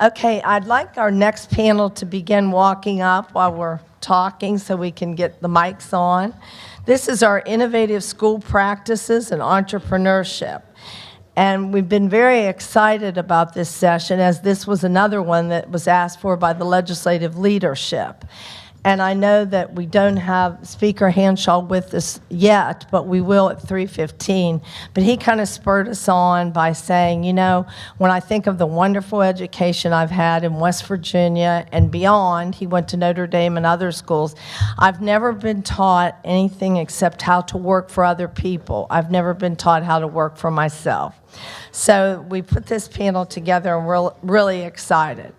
Okay, I'd like our next panel to begin walking up while we're talking so we can get the mics on. This is our innovative school practices and entrepreneurship. And we've been very excited about this session, as this was another one that was asked for by the legislative leadership. And I know that we don't have Speaker Hanshaw with us yet, but we will at 3:15. But he kind of spurred us on by saying, you know, when I think of the wonderful education I've had in West Virginia and beyond, he went to Notre Dame and other schools, I've never been taught anything except how to work for other people. I've never been taught how to work for myself. So we put this panel together and we're really excited.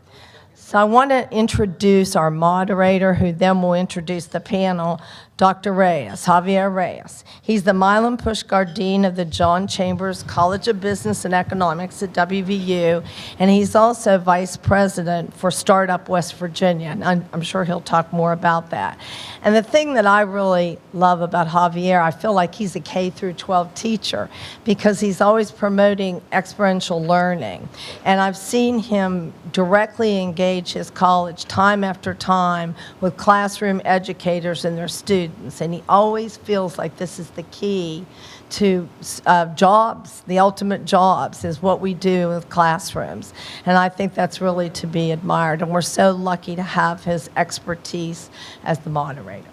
So I want to introduce our moderator, who then will introduce the panel, Dr. Reyes, Javier Reyes. He's the Milam Pushkar Dean of the John Chambers College of Business and Economics at WVU, and he's also Vice President for Startup West Virginia, and I'm sure he'll talk more about that. And the thing that I really love about Javier, I feel like he's a K through 12 teacher because he's always promoting experiential learning. And I've seen him directly engage his college time after time with classroom educators and their students. And he always feels like this is the key to jobs. The ultimate jobs is what we do with classrooms. And I think that's really to be admired. And we're so lucky to have his expertise as the moderator.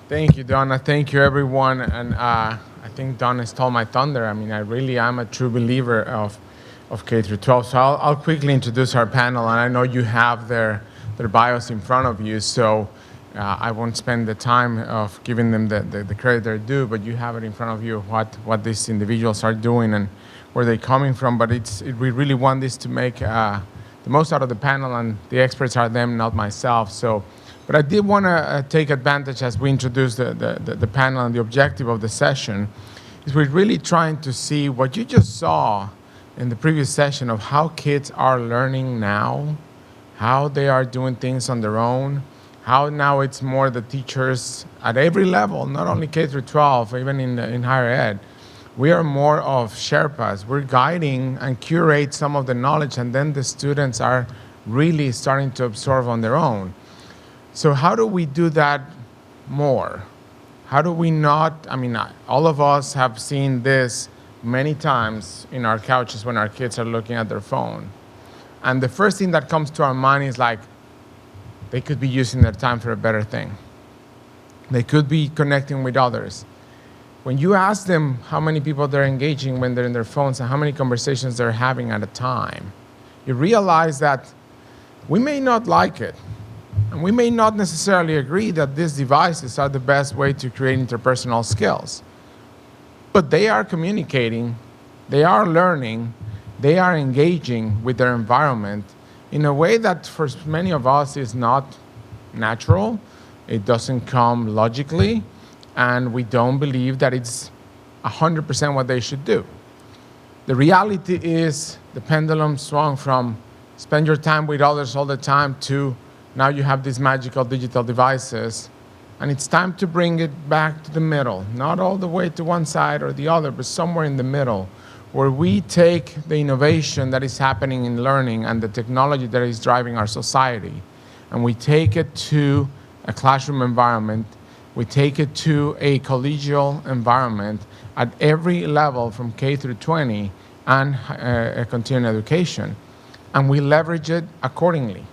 Thank you, Donna. Thank you, everyone. And I think Donna stole my thunder. I mean, I really am a true believer of K through 12. So I'll quickly introduce our panel, and I know you have their bios in front of you, so I won't spend the time of giving them the credit they're due, but you have it in front of you what these individuals are doing and where they're coming from. But we really want this to make the most out of the panel, and the experts are them, not myself. So, but I did want to take advantage as we introduce the panel, and the objective of the session is we're really trying to see what you just saw in the previous session of how kids are learning now, how they are doing things on their own, how now it's more the teachers at every level, not only K through 12, even in higher ed. We are more of Sherpas. We're guiding and curate some of the knowledge, and then the students are really starting to absorb on their own. So how do we do that more? How do we not, I mean, all of us have seen this many times in our couches when our kids are looking at their phone. And the first thing that comes to our mind is like, they could be using their time for a better thing. They could be connecting with others. When you ask them how many people they're engaging when they're in their phones and how many conversations they're having at a time, you realize that we may not like it. And we may not necessarily agree that these devices are the best way to create interpersonal skills. But they are communicating, they are learning, they are engaging with their environment in a way that for many of us is not natural. It doesn't come logically, and we don't believe that it's 100% what they should do. The reality is the pendulum swung from spend your time with others all the time to now you have these magical digital devices. And it's time to bring it back to the middle, not all the way to one side or the other, but somewhere in the middle, where we take the innovation that is happening in learning and the technology that is driving our society, and we take it to a classroom environment, we take it to a collegial environment at every level from K through 20 and continuing education, and we leverage it accordingly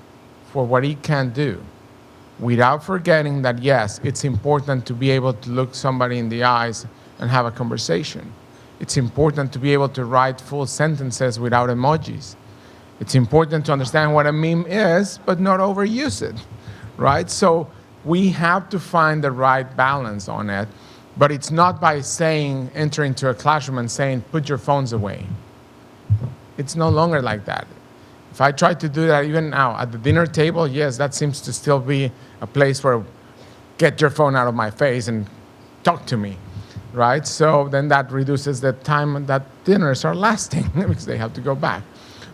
for what it can do, without forgetting that, yes, it's important to be able to look somebody in the eyes and have a conversation. It's important to be able to write full sentences without emojis. It's important to understand what a meme is, but not overuse it, right? So we have to find the right balance on it, but it's not by saying, enter into a classroom and saying, put your phones away. It's no longer like that. If I try to do that even now at the dinner table, yes, that seems to still be a place where get your phone out of my face and talk to me, right? So then that reduces the time that dinners are lasting because they have to go back.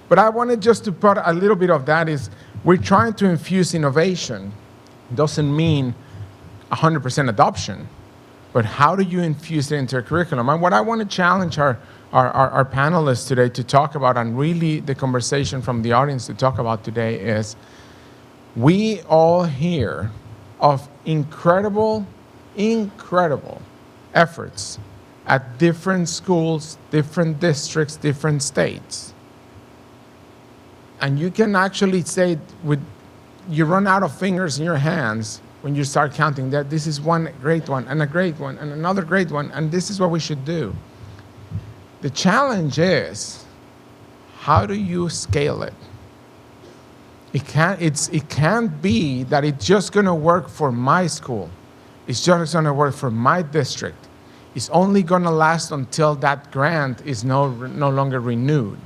But I wanted just to put a little bit of that is we're trying to infuse innovation. Doesn't mean 100% adoption, but how do you infuse it into a curriculum? And what I want to challenge our panelists today to talk about, and really the conversation from the audience to talk about today, is we all hear of incredible efforts at different schools, different districts, different states. And you can actually say, you run out of fingers in your hands when you start counting that this is one great one, and a great one, and another great one, and this is what we should do. The challenge is, how do you scale it? It can't be that it's just going to work for my school. It's just going to work for my district. It's only going to last until that grant is no longer renewed.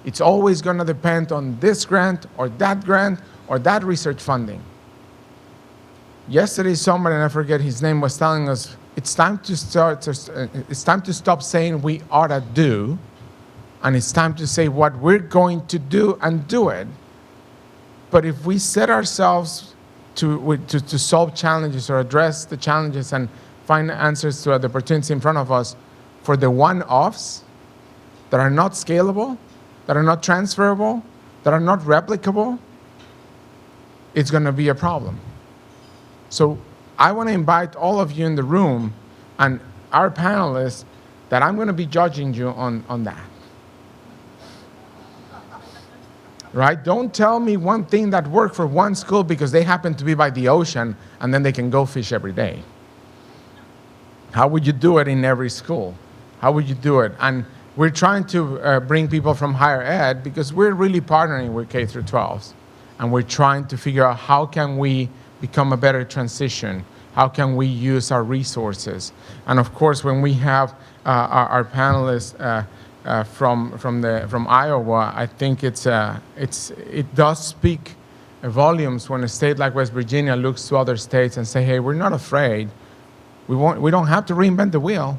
It's always going to depend on this grant or that research funding. Yesterday, somebody, and I forget his name, was telling us it's time to stop saying we ought to do, and it's time to say what we're going to do and do it. But if we set ourselves to solve challenges or address the challenges and find answers to the opportunities in front of us for the one-offs that are not scalable, that are not transferable, that are not replicable, it's going to be a problem. So I want to invite all of you in the room and our panelists that I'm going to be judging you on that. Right? Don't tell me one thing that worked for one school because they happen to be by the ocean and then they can go fish every day. How would you do it in every school? How would you do it? And we're trying to bring people from higher ed because we're really partnering with K through 12s. And we're trying to figure out how can we become a better transition? How can we use our resources? And of course, when we have our panelists from Iowa, I think it does speak volumes when a state like West Virginia looks to other states and say, hey, we're not afraid. We don't have to reinvent the wheel.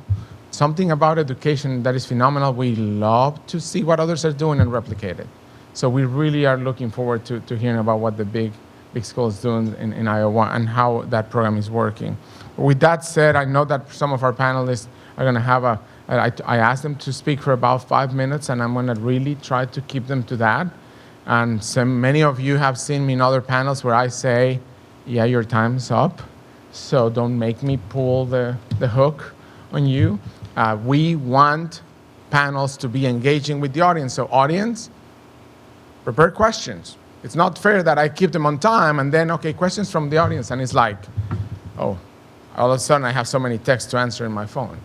Something about education that is phenomenal. We love to see what others are doing and replicate it. So we really are looking forward to hearing about what the big schools doing in Iowa and how that program is working. With that said, I know that some of our panelists are going to have I asked them to speak for about 5 minutes, and I'm going to really try to keep them to that. And many of you have seen me in other panels where I say, yeah, your time's up, so don't make me pull the hook on you. We want panels to be engaging with the audience. So audience, prepare questions. It's not fair that I keep them on time and then, okay, questions from the audience, and it's like, oh, all of a sudden I have so many texts to answer in my phone.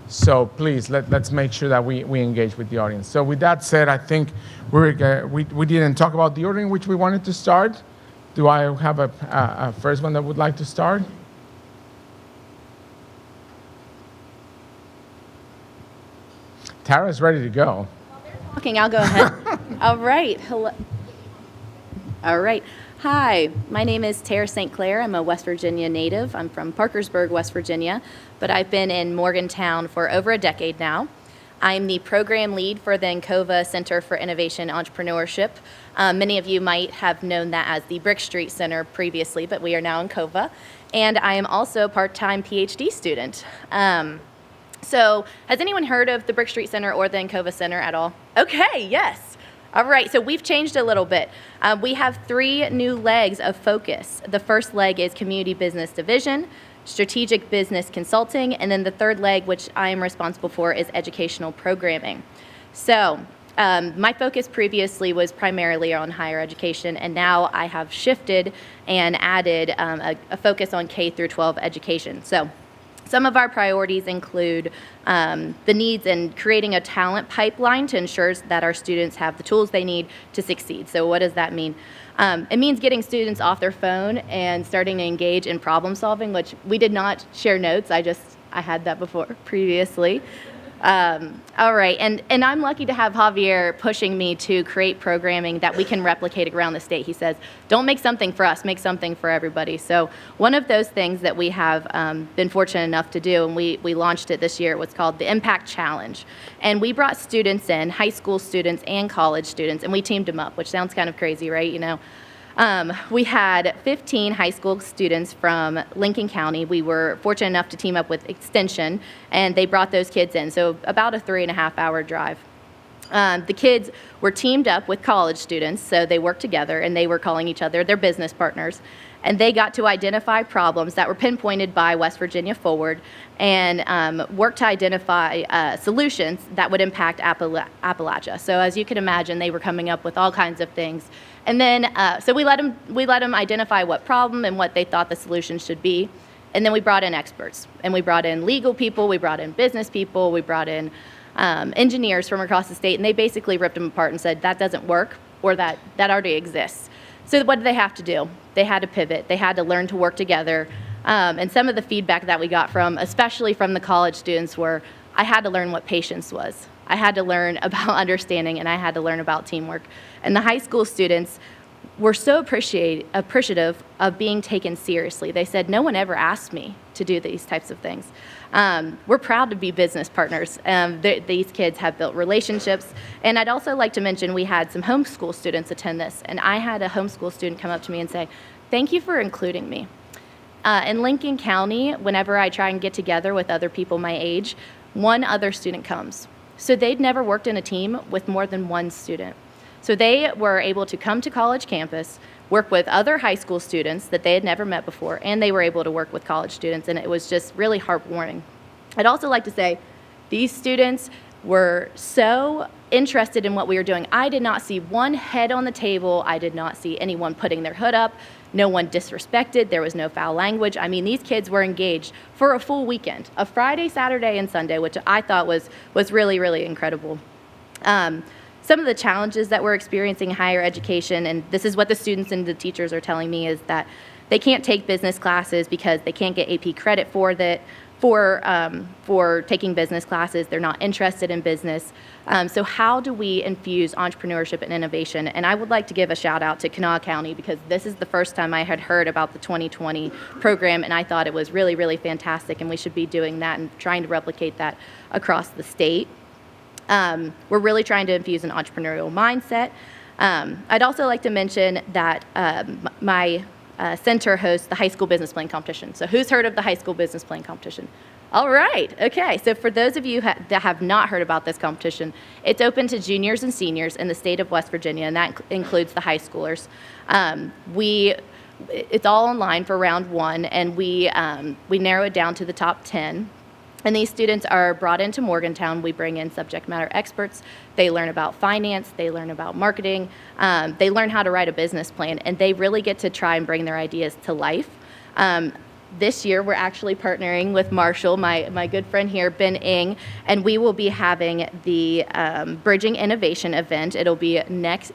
So please, let's make sure that we engage with the audience. So with that said, I think we didn't talk about the order in which we wanted to start. Do I have a first one that would like to start? Tara's ready to go. Talking, I'll go ahead. All right. Hello. All right. Hi, my name is Tara St. Clair. I'm a West Virginia native. I'm from Parkersburg, West Virginia, but I've been in Morgantown for over a decade now. I'm the program lead for the Encova Center for Innovation and Entrepreneurship. Many of you might have known that as the Brick Street Center previously, but we are now Encova. And I am also a part-time PhD student. So has anyone heard of the Brick Street Center or the Encova Center at all? Okay, yes. All right, so we've changed a little bit. We have 3 new legs of focus. The first leg is Community Business Division, Strategic Business Consulting, and then the third leg, which I am responsible for, is Educational Programming. So my focus previously was primarily on higher education, and now I have shifted and added a focus on K through 12 education. So some of our priorities include the needs in creating a talent pipeline to ensure that our students have the tools they need to succeed. So what does that mean? It means getting students off their phone and starting to engage in problem solving, which we did not share notes. I had that before previously. All right, and I'm lucky to have Javier pushing me to create programming that we can replicate around the state. He says, don't make something for us, make something for everybody. So one of those things that we have been fortunate enough to do, and we launched it this year, was called the Impact Challenge. And we brought students in, high school students and college students, and we teamed them up, which sounds kind of crazy, right? You know. We had 15 high school students from Lincoln County. We were fortunate enough to team up with Extension, and they brought those kids in, so about a 3.5-hour drive. The kids were teamed up with college students, so they worked together, and they were calling each other their business partners. And they got to identify problems that were pinpointed by West Virginia Forward and work to identify solutions that would impact Appalachia. So as you can imagine, they were coming up with all kinds of things. And then, so we let them identify what problem and what they thought the solution should be. And then we brought in experts. And we brought in legal people, we brought in business people, we brought in engineers from across the state, and they basically ripped them apart and said, that doesn't work, or that already exists. So what did they have to do? They had to pivot. They had to learn to work together. And some of the feedback that we got from, especially from the college students, were, I had to learn what patience was. I had to learn about understanding, and I had to learn about teamwork. And the high school students were so appreciative of being taken seriously. They said, no one ever asked me to do these types of things. We're proud to be business partners. These kids have built relationships. And I'd also like to mention we had some homeschool students attend this. And I had a homeschool student come up to me and say, thank you for including me. In Lincoln County, whenever I try and get together with other people my age, one other student comes. So they'd never worked in a team with more than one student. So they were able to come to college campus, work with other high school students that they had never met before, and they were able to work with college students, and it was just really heartwarming. I'd also like to say these students were so interested in what we were doing. I did not see one head on the table. I did not see anyone putting their hood up. No one disrespected. There was no foul language. I mean, these kids were engaged for a full weekend, a Friday, Saturday, and Sunday, which I thought was really, really incredible. Some of the challenges that we're experiencing in higher education, and this is what the students and the teachers are telling me, is that they can't take business classes because they can't get AP credit for that. For taking business classes, they're not interested in business. So how do we infuse entrepreneurship and innovation? And I would like to give a shout out to Kanawha County, because this is the first time I had heard about the 2020 program, and I thought it was really, really fantastic, and we should be doing that and trying to replicate that across the state. We're really trying to infuse an entrepreneurial mindset. I'd also like to mention that my center hosts the high school business plan competition. So who's heard of the high school business plan competition? All right, okay. So for those of you that have not heard about this competition, it's open to juniors and seniors in the state of West Virginia, and that includes the high schoolers. It's all online for round one, and we narrow it down to the top 10. And these students are brought into Morgantown. We bring in subject matter experts. They learn about finance. They learn about marketing. They learn how to write a business plan, and they really get to try and bring their ideas to life. This year, we're actually partnering with Marshall, my good friend here, Ben Ng, and we will be having the Bridging Innovation event. It'll be next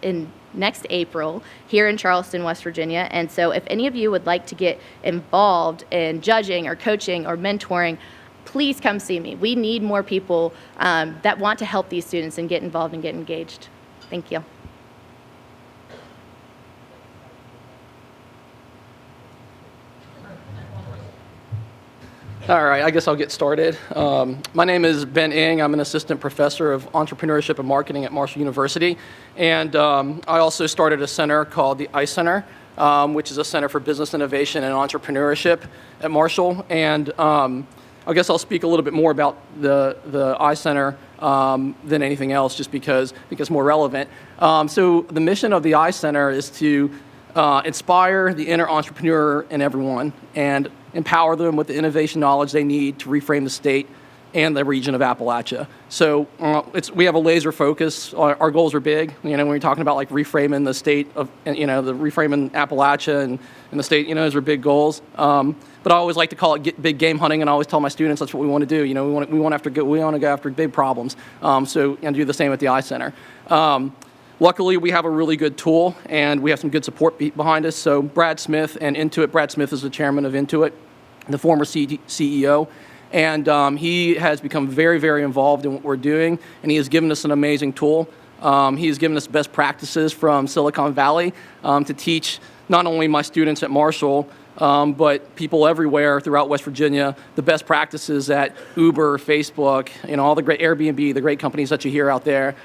April here in Charleston, West Virginia. And so if any of you would like to get involved in judging or coaching or mentoring, please come see me. We need more people that want to help these students and get involved and get engaged. Thank you. All right, I guess I'll get started. My name is Ben Ng. I'm an assistant professor of entrepreneurship and marketing at Marshall University. And I also started a center called the I Center, which is a center for business innovation and entrepreneurship at Marshall. And I guess I'll speak a little bit more about the I Center than anything else, just because it's more relevant. So the mission of the I Center is to inspire the inner entrepreneur in everyone and empower them with the innovation knowledge they need to reframe the state and the region of Appalachia. So we have a laser focus. Our goals are big. You know, when we're talking about like reframing the state of, you know, the reframing Appalachia and the state, you know, those are big goals. But I always like to call it big game hunting, and I always tell my students that's what we want to do. You know, we want to go after big problems. And do the same at the I Center. Luckily, we have a really good tool, and we have some good support behind us. So Brad Smith and Intuit. Brad Smith is the chairman of Intuit, the former CEO. And he has become very, very involved in what we're doing, and he has given us an amazing tool. He has given us best practices from Silicon Valley to teach not only my students at Marshall, but people everywhere throughout West Virginia, the best practices at Uber, Facebook, you know, all the great Airbnb, the great companies that you hear out there.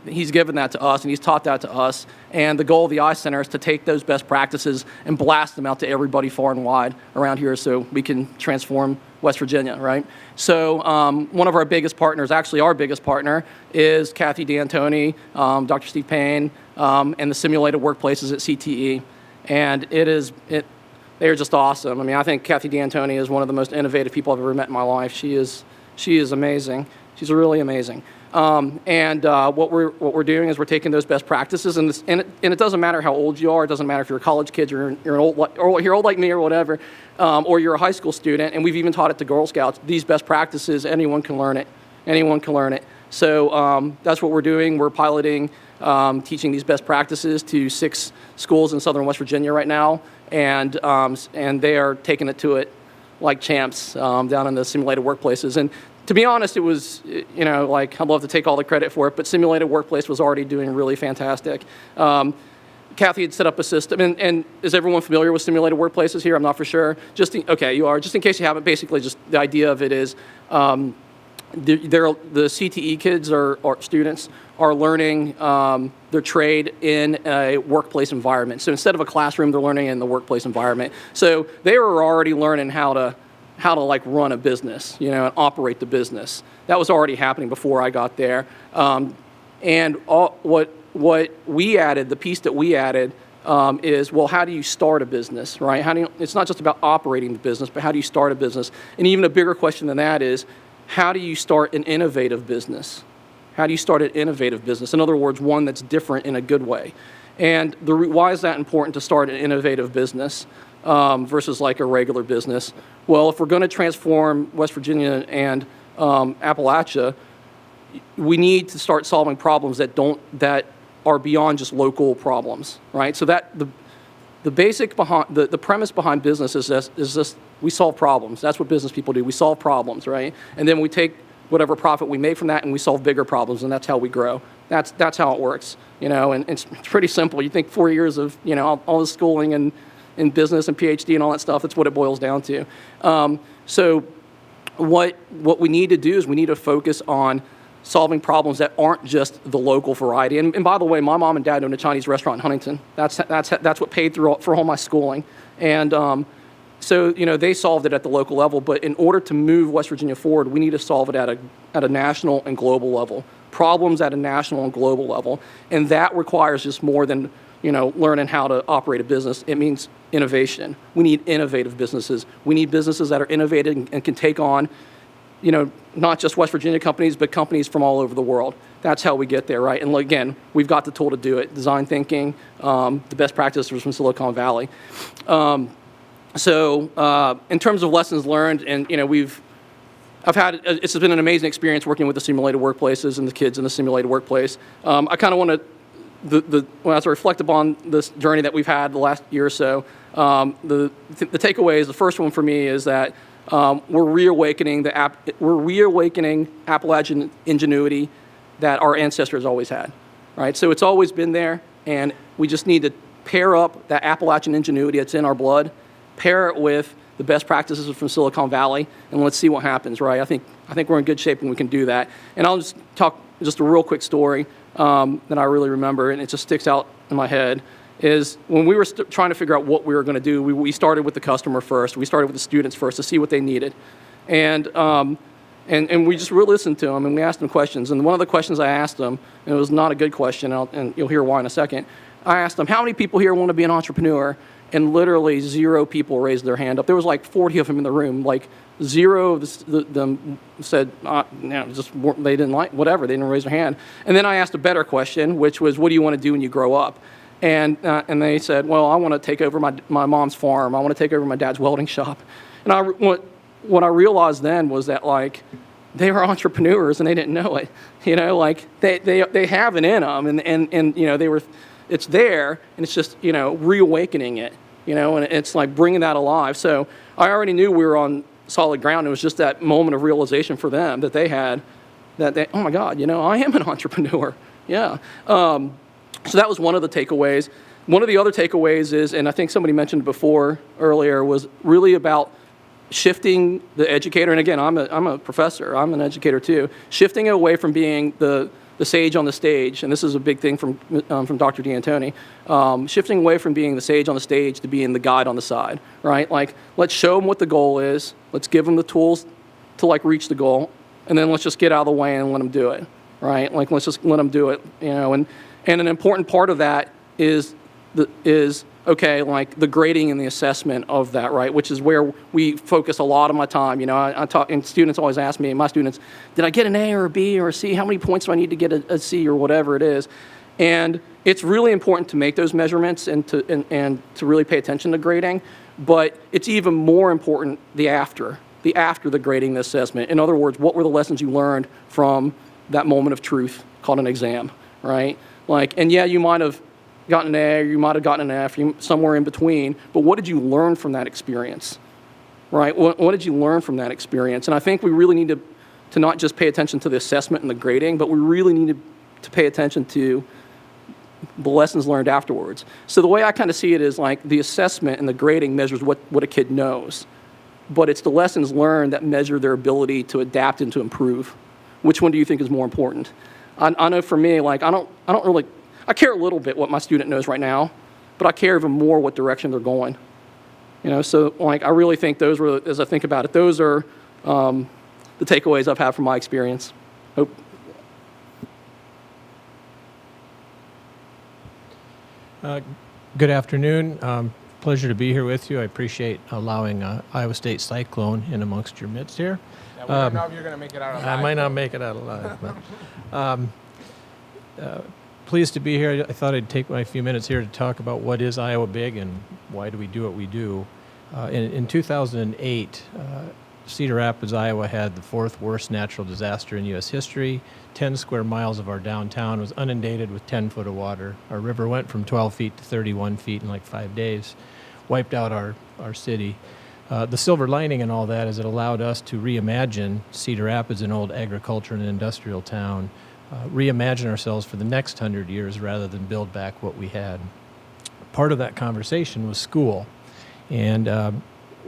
He's given that to us, and he's taught that to us. And the goal of the iCenter is to take those best practices and blast them out to everybody far and wide around here so we can transform West Virginia, right? So one of our biggest partners, actually our biggest partner, is Kathy D'Antoni, Dr. Steve Payne, and the simulated workplaces at CTE. And they are just awesome. I mean, I think Kathy D'Antoni is one of the most innovative people I've ever met in my life. She is amazing. She's really amazing. What we're doing is we're taking those best practices, and it doesn't matter how old you are. It doesn't matter if you're a college kid, you're old like me or whatever, or you're a high school student. And we've even taught it to Girl Scouts. These best practices, anyone can learn it. Anyone can learn it. So that's what we're doing. We're piloting, teaching these best practices to 6 schools in Southern West Virginia right now, and they are taking it to it like champs down in the simulated workplaces. And to be honest, it was, I'd love to take all the credit for it, but Simulated Workplace was already doing really fantastic. Kathy had set up a system, and is everyone familiar with Simulated Workplaces here? I'm not for sure. Okay, you are. Just in case you haven't, basically just the idea of it is the CTE kids or students are learning their trade in a workplace environment. So instead of a classroom, they're learning in the workplace environment. So they were already learning how to like run a business, and operate the business. That was already happening before I got there. What we added, the piece that we added, is, well, how do you start a business, right? It's not just about operating the business, but how do you start a business? And even a bigger question than that is, how do you start an innovative business? How do you start an innovative business? In other words, one that's different in a good way. And why is that important to start an innovative business versus like a regular business? Well, if we're going to transform West Virginia and Appalachia, we need to start solving problems that are beyond just local problems, right? So that the basic behind the premise behind business is this: we solve problems. That's what business people do. We solve problems, right? And then we take whatever profit we make from that and we solve bigger problems, and that's how we grow. That's how it works, and it's pretty simple. You think 4 years of all the schooling and in business and PhD and all that stuff, that's what it boils down to. So what we need to do is we need to focus on solving problems that aren't just the local variety. And by the way, my mom and dad owned a Chinese restaurant in Huntington. That's what paid for all my schooling. And so they solved it at the local level. But in order to move West Virginia forward, we need to solve it at a national and global level. Problems at a national and global level, and that requires just more than learning how to operate a business. It means innovation. We need innovative businesses. We need businesses that are innovative and can take on, not just West Virginia companies, but companies from all over the world. That's how we get there, right? And again, we've got the tool to do it. Design thinking, the best practices from Silicon Valley. So in terms of lessons learned, and it's been an amazing experience working with the simulated workplaces and the kids in the simulated workplace. I kind of want to, as I reflect upon this journey that we've had the last year or so, the takeaways, the first one for me is that we're reawakening Appalachian ingenuity that our ancestors always had, right? So it's always been there, and we just need to pair up that Appalachian ingenuity that's in our blood, pair it with the best practices from Silicon Valley, and let's see what happens, right? I think we're in good shape and we can do that. And I'll just talk just a real quick story that I really remember, and it just sticks out in my head, is when we were trying to figure out what we were going to do, we started with the customer first. We started with the students first to see what they needed. And we just really listened to them, and we asked them questions. And one of the questions I asked them, and it was not a good question, and you'll hear why in a second, I asked them, how many people here want to be an entrepreneur? And literally 0 people raised their hand up. There was like 40 of them in the room. Like 0 of them said, they didn't like, whatever, they didn't raise their hand. And then I asked a better question, which was, what do you want to do when you grow up? And they said, well, I want to take over my mom's farm. I want to take over my dad's welding shop. And what I realized then was that, like, they were entrepreneurs and they didn't know it. They have it in them, and it's there, and it's just, reawakening it, and it's like bringing that alive. So I already knew we were on solid ground. It was just that moment of realization for them that they had, oh my God, I am an entrepreneur. Yeah. So that was one of the takeaways. One of the other takeaways is, and I think somebody mentioned before earlier, was really about shifting the educator. And again, I'm a professor. I'm an educator too. Shifting away from being the the sage on the stage, and this is a big thing from Dr. D'Antoni, shifting away from being the sage on the stage to being the guide on the side, right? Like, let's show them what the goal is. Let's give them the tools to like reach the goal, and then let's just get out of the way and let them do it, right? Like, let's just let them do it, you know. And an important part of that is okay, like the grading and the assessment of that, right? Which is where we focus a lot of my time. You know, I talk, and students always ask me, my students, did I get an A or a B or a C? How many points do I need to get a C or whatever it is? And it's really important to make those measurements and to really pay attention to grading. But it's even more important the after the grading, the assessment. In other words, what were the lessons you learned from that moment of truth called an exam, right? Like, and yeah, you might have gotten an A, or you might have gotten an F, somewhere in between, but what did you learn from that experience, right? What did you learn from that experience? And I think we really need to not just pay attention to the assessment and the grading, but we really need to pay attention to the lessons learned afterwards. So the way I kind of see it is like the assessment and the grading measures what a kid knows, but it's the lessons learned that measure their ability to adapt and to improve. Which one do you think is more important? I know for me, like, I don't really, I care a little bit what my student knows right now, but I care even more what direction they're going. You know, so like I really think those were, as I think about it, those are the takeaways I've had from my experience. Hope. Good afternoon. Pleasure to be here with you. I appreciate allowing Iowa State Cyclone in amongst your midst here. Yeah, we don't know if you're going to make it out alive. I might not make it out alive. But, pleased to be here. I thought I'd take my few minutes here to talk about what is Iowa Big and why do we do what we do. In 2008, Cedar Rapids, Iowa had the 4th worst natural disaster in U.S. history. 10 square miles of our downtown was inundated with 10 foot of water. Our river went from 12 feet to 31 feet in like 5 days, wiped out our city. The silver lining in all that is it allowed us to reimagine Cedar Rapids, an old agriculture and industrial town, reimagine ourselves for the next 100 years rather than build back what we had. Part of that conversation was school. And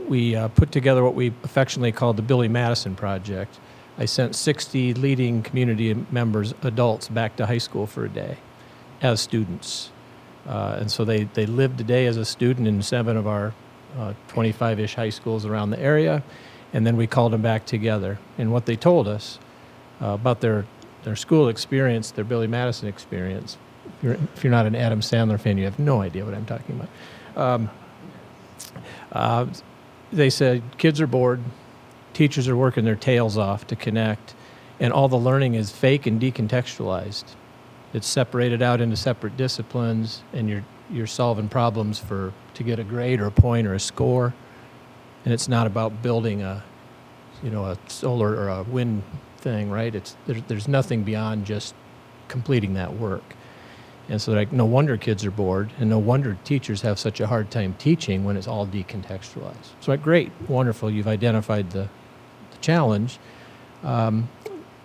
we put together what we affectionately called the Billy Madison Project. I sent 60 leading community members, adults, back to high school for a day as students. And so they lived a day as a student in 7 of our 25-ish high schools around the area, and then we called them back together. And what they told us about their school experience, their Billy Madison experience, if you're not an Adam Sandler fan, you have no idea what I'm talking about. They said kids are bored, teachers are working their tails off to connect, and all the learning is fake and decontextualized. It's separated out into separate disciplines, and you're solving problems to get a grade or a point or a score, and it's not about building a solar or a wind thing, right? There's nothing beyond just completing that work. And so like, no wonder kids are bored, and no wonder teachers have such a hard time teaching when it's all decontextualized. So like, great, wonderful, you've identified the challenge. Then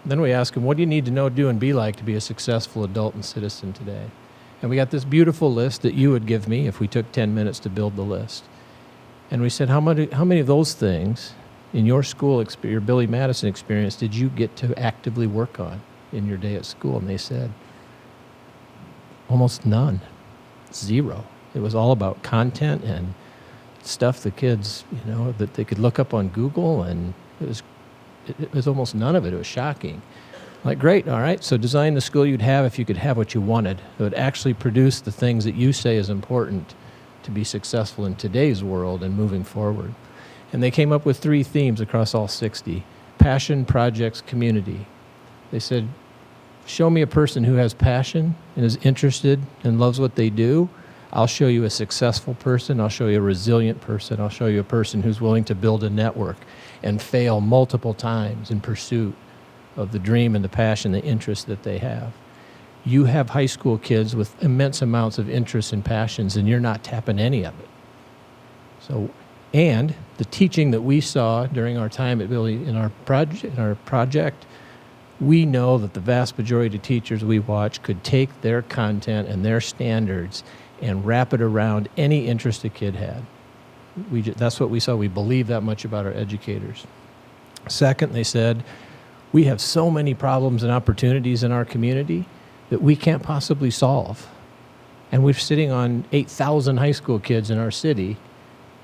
we ask them, what do you need to know, do, and be like to be a successful adult and citizen today? And we got this beautiful list that you would give me if we took 10 minutes to build the list. And we said, how many of those things in your school experience, your Billy Madison experience, did you get to actively work on in your day at school? And they said, almost none, 0. It was all about content and stuff the kids, that they could look up on Google, and it was almost none of it. It was shocking. Like, great, all right, so design the school you'd have if you could have what you wanted. It would actually produce the things that you say is important to be successful in today's world and moving forward. And they came up with 3 themes across all 60. Passion, projects, community. They said, show me a person who has passion and is interested and loves what they do. I'll show you a successful person. I'll show you a resilient person. I'll show you a person who's willing to build a network and fail multiple times in pursuit of the dream and the passion, the interest that they have. You have high school kids with immense amounts of interests and passions, and you're not tapping any of it. So, and the teaching that we saw during our time at Billy in our project, we know that the vast majority of teachers we watch could take their content and their standards and wrap it around any interest a kid had. That's what we saw. We believe that much about our educators. Second, they said, We have so many problems and opportunities in our community that we can't possibly solve. And we're sitting on 8,000 high school kids in our city,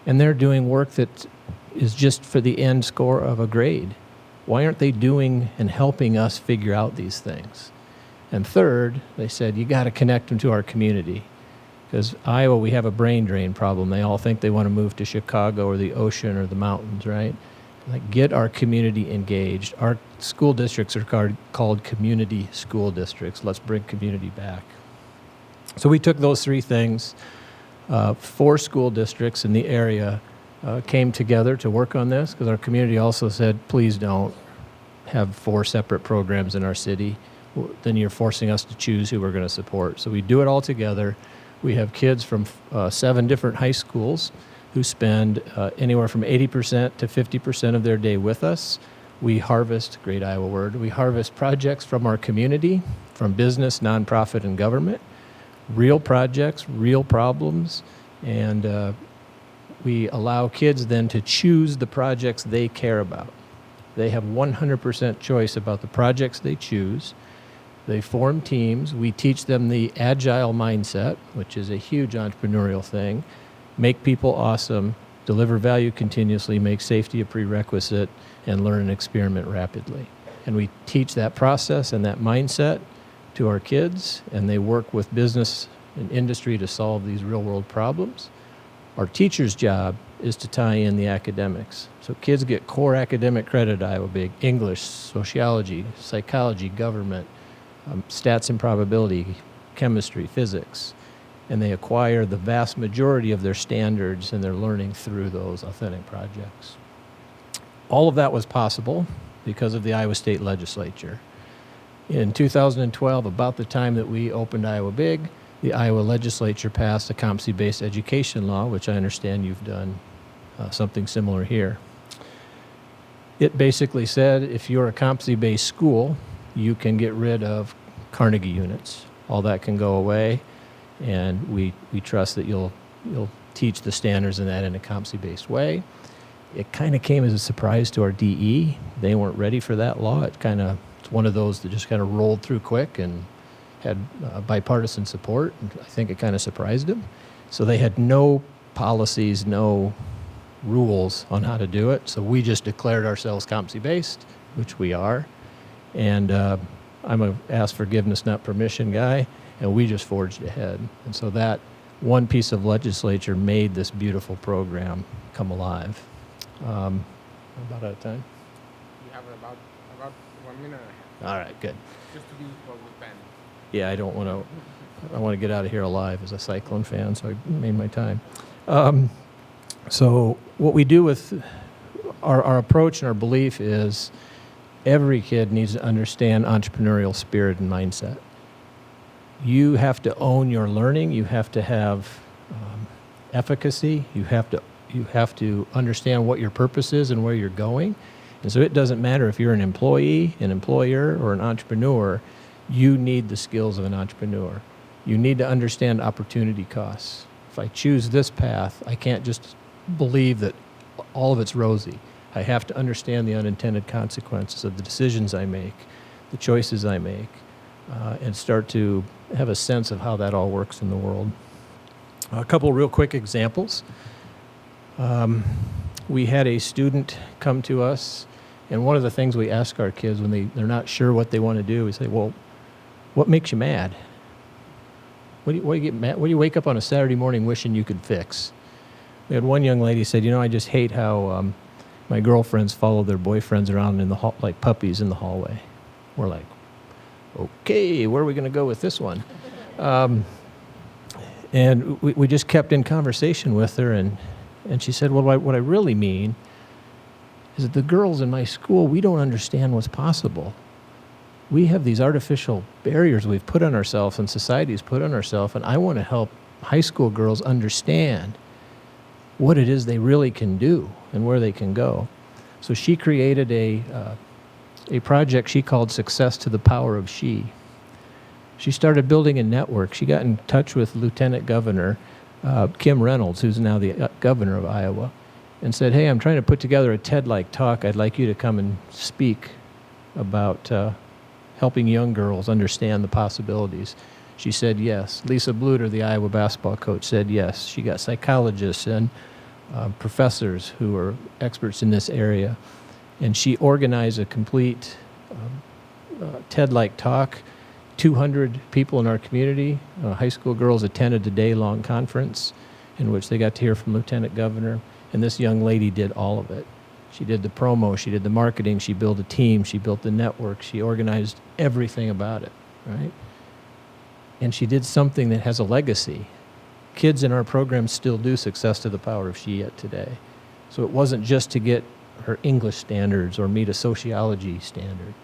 and they're doing work that is just for the end score of a grade. Why aren't they doing and helping us figure out these things? And third, they said, you got to connect them to our community. Because Iowa, we have a brain drain problem. They all think they want to move to Chicago or the ocean or the mountains, right? Like, get our community engaged. Our school districts are called community school districts. Let's bring community back. So we took those three things. 4 school districts in the area came together to work on this, because our community also said, please don't have 4 separate programs in our city. Then you're forcing us to choose who we're going to support. So we do it all together. We have kids from 7 different high schools who spend anywhere from 80% to 50% of their day with us. We harvest, great Iowa word, we harvest projects from our community, from business, nonprofit, and government. Real projects, real problems, and we allow kids then to choose the projects they care about. They have 100% choice about the projects they choose. They form teams. We teach them the agile mindset, which is a huge entrepreneurial thing. Make people awesome, deliver value continuously, make safety a prerequisite, and learn and experiment rapidly. And we teach that process and that mindset to our kids, and they work with business and industry to solve these real-world problems. Our teacher's job is to tie in the academics. So kids get core academic credit at Iowa Big: English, sociology, psychology, government, stats and probability, chemistry, physics, and they acquire the vast majority of their standards and their learning through those authentic projects. All of that was possible because of the Iowa State Legislature. In 2012, about the time that we opened Iowa Big, the Iowa Legislature passed a competency-based education law, which I understand you've done something similar here. It basically said if you're a competency-based school, you can get rid of Carnegie units. All that can go away, and we trust that you'll teach the standards in that in a competency-based way. It kind of came as a surprise to our DE. They weren't ready for that law. It's one of those that just kind of rolled through quick and had bipartisan support, and I think it kind of surprised them. So they had no policies, no rules on how to do it, so we just declared ourselves competency-based, which we are. And I'm a ask forgiveness, not permission guy, and we just forged ahead. And so that one piece of legislature made this beautiful program come alive. I'm about out of time. We have about 1 minute and a half. All right, good. Just to be equal with Ben. Yeah, I want to get out of here alive as a Cyclone fan, so I made my time. So what we do with our approach and our belief is every kid needs to understand entrepreneurial spirit and mindset. You have to own your learning. You have to have efficacy. You have to understand what your purpose is and where you're going. And so it doesn't matter if you're an employee, an employer, or an entrepreneur. You need the skills of an entrepreneur. You need to understand opportunity costs. If I choose this path, I can't just believe that all of it's rosy. I have to understand the unintended consequences of the decisions I make, the choices I make, and start to have a sense of how that all works in the world. A couple real quick examples. We had a student come to us, and one of the things we ask our kids when they're not sure what they want to do, we say, well, what makes you mad? What do you get mad? What do you wake up on a Saturday morning wishing you could fix? We had one young lady said, I just hate how my girlfriends follow their boyfriends around in the hall like puppies in the hallway. We're like, okay, where are we going to go with this one? And we just kept in conversation with her, and she said, well, what I really mean is that the girls in my school, we don't understand what's possible. We have these artificial barriers we've put on ourselves and society's put on ourselves, and I want to help high school girls understand what it is they really can do and where they can go. So she created a project she called Success to the Power of She. She started building a network. She got in touch with Lieutenant Governor Kim Reynolds, who's now the governor of Iowa, and said, hey, I'm trying to put together a TED-like talk. I'd like you to come and speak about helping young girls understand the possibilities. She said yes. Lisa Bluter, the Iowa basketball coach, said yes. She got psychologists and professors who are experts in this area. And she organized a complete TED-like talk. 200 people in our community, high school girls, attended a day-long conference in which they got to hear from Lieutenant Governor. And this young lady did all of it. She did the promo, she did the marketing, she built a team, she built the network, she organized everything about it, right? And she did something that has a legacy. Kids in our program still do Success to the Power of She yet today. So it wasn't just to get her English standards or meet a sociology standard.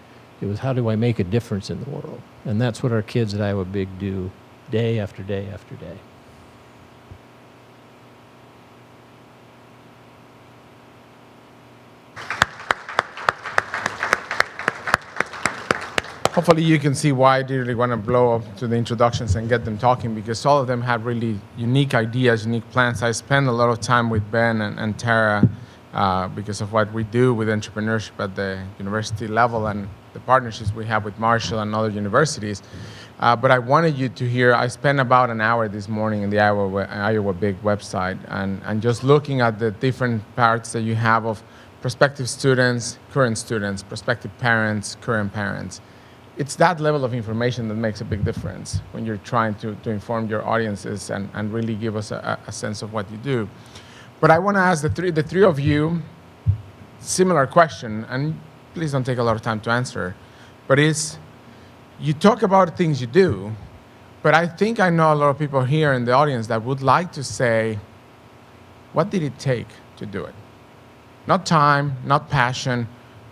It was, how do I make a difference in the world? And that's what our kids at Iowa Big do day after day after day. Hopefully you can see why I really want to blow up to the introductions and get them talking, because all of them have really unique ideas, unique plans. I spend a lot of time with Ben and Tara because of what we do with entrepreneurship at the university level and the partnerships we have with Marshall and other universities. But I wanted you to hear, I spent about an hour this morning in the Iowa Big website and just looking at the different parts that you have of prospective students, current students, prospective parents, current parents. It's that level of information that makes a big difference when you're trying to inform your audiences and really give us a sense of what you do. But I want to ask the three of you similar question, and please don't take a lot of time to answer, but you talk about things you do, but I think I know a lot of people here in the audience that would like to say, what did it take to do it? Not time, not passion.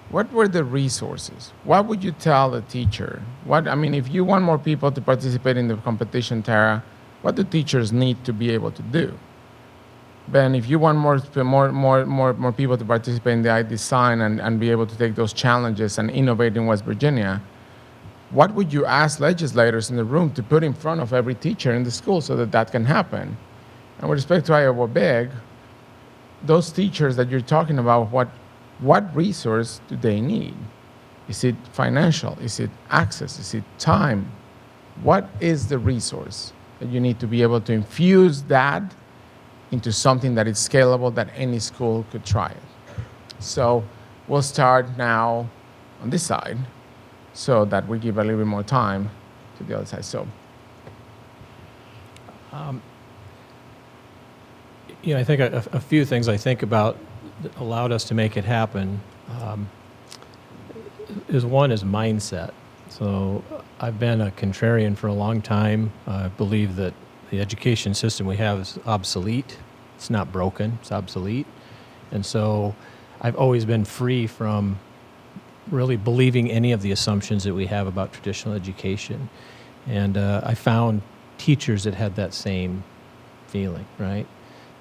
What were the resources? What would you tell a teacher? If you want more people to participate in the competition, Tara, what do teachers need to be able to do? Ben, if you want more people to participate in the iDesign and be able to take those challenges and innovate in West Virginia, what would you ask legislators in the room to put in front of every teacher in the school so that can happen? And with respect to Iowa Big, those teachers that you're talking about, what resource do they need? Is it financial? Is it access? Is it time? What is the resource that you need to be able to infuse that into something that is scalable, that any school could try it? So we'll start now on this side so that we give a little bit more time to the other side. So, I think a few things I think about that allowed us to make it happen is mindset. So I've been a contrarian for a long time. I believe that the education system we have is obsolete. It's not broken, it's obsolete. And so I've always been free from really believing any of the assumptions that we have about traditional education. And I found teachers that had that same feeling, right?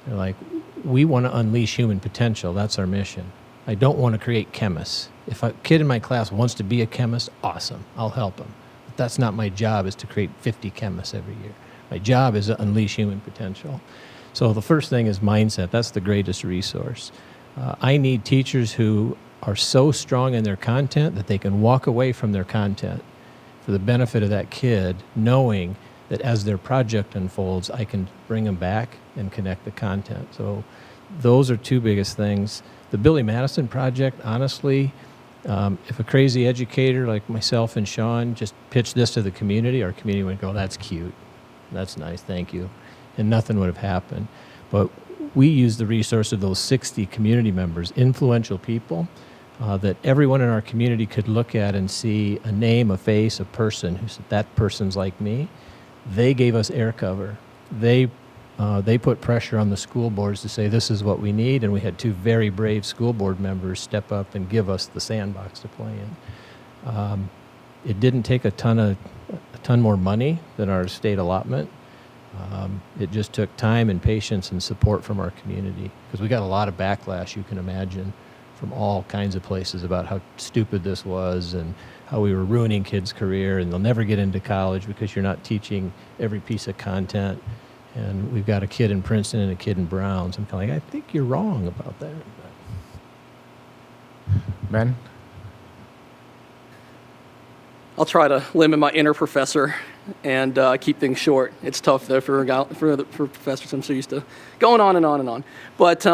They're like, we want to unleash human potential. That's our mission. I don't want to create chemists. If a kid in my class wants to be a chemist, awesome, I'll help him. But that's not my job, is to create 50 chemists every year. My job is to unleash human potential. So the first thing is mindset. That's the greatest resource. I need teachers who are so strong in their content that they can walk away from their content for the benefit of that kid, knowing that as their project unfolds, I can bring them back and connect the content. So those are two biggest things. The Billy Madison Project, honestly, if a crazy educator like myself and Sean just pitched this to the community, our community would go, that's cute, that's nice, thank you, and nothing would have happened. But we use the resource of those 60 community members, influential people, that everyone in our community could look at and see a name, a face, a person who said, that person's like me. They gave us air cover. They put pressure on the school boards to say, this is what we need, and we had two very brave school board members step up and give us the sandbox to play in. It didn't take a ton more money than our state allotment. It just took time and patience and support from our community, because we got a lot of backlash, you can imagine, from all kinds of places about how stupid this was and how we were ruining kids' career, and they'll never get into college because you're not teaching every piece of content. And we've got a kid in Princeton and a kid in Browns. I'm kind of like, I think you're wrong about that. Ben? I'll try to limit my inner professor and keep things short. It's tough though for professors. I'm so used to going on and on and on. But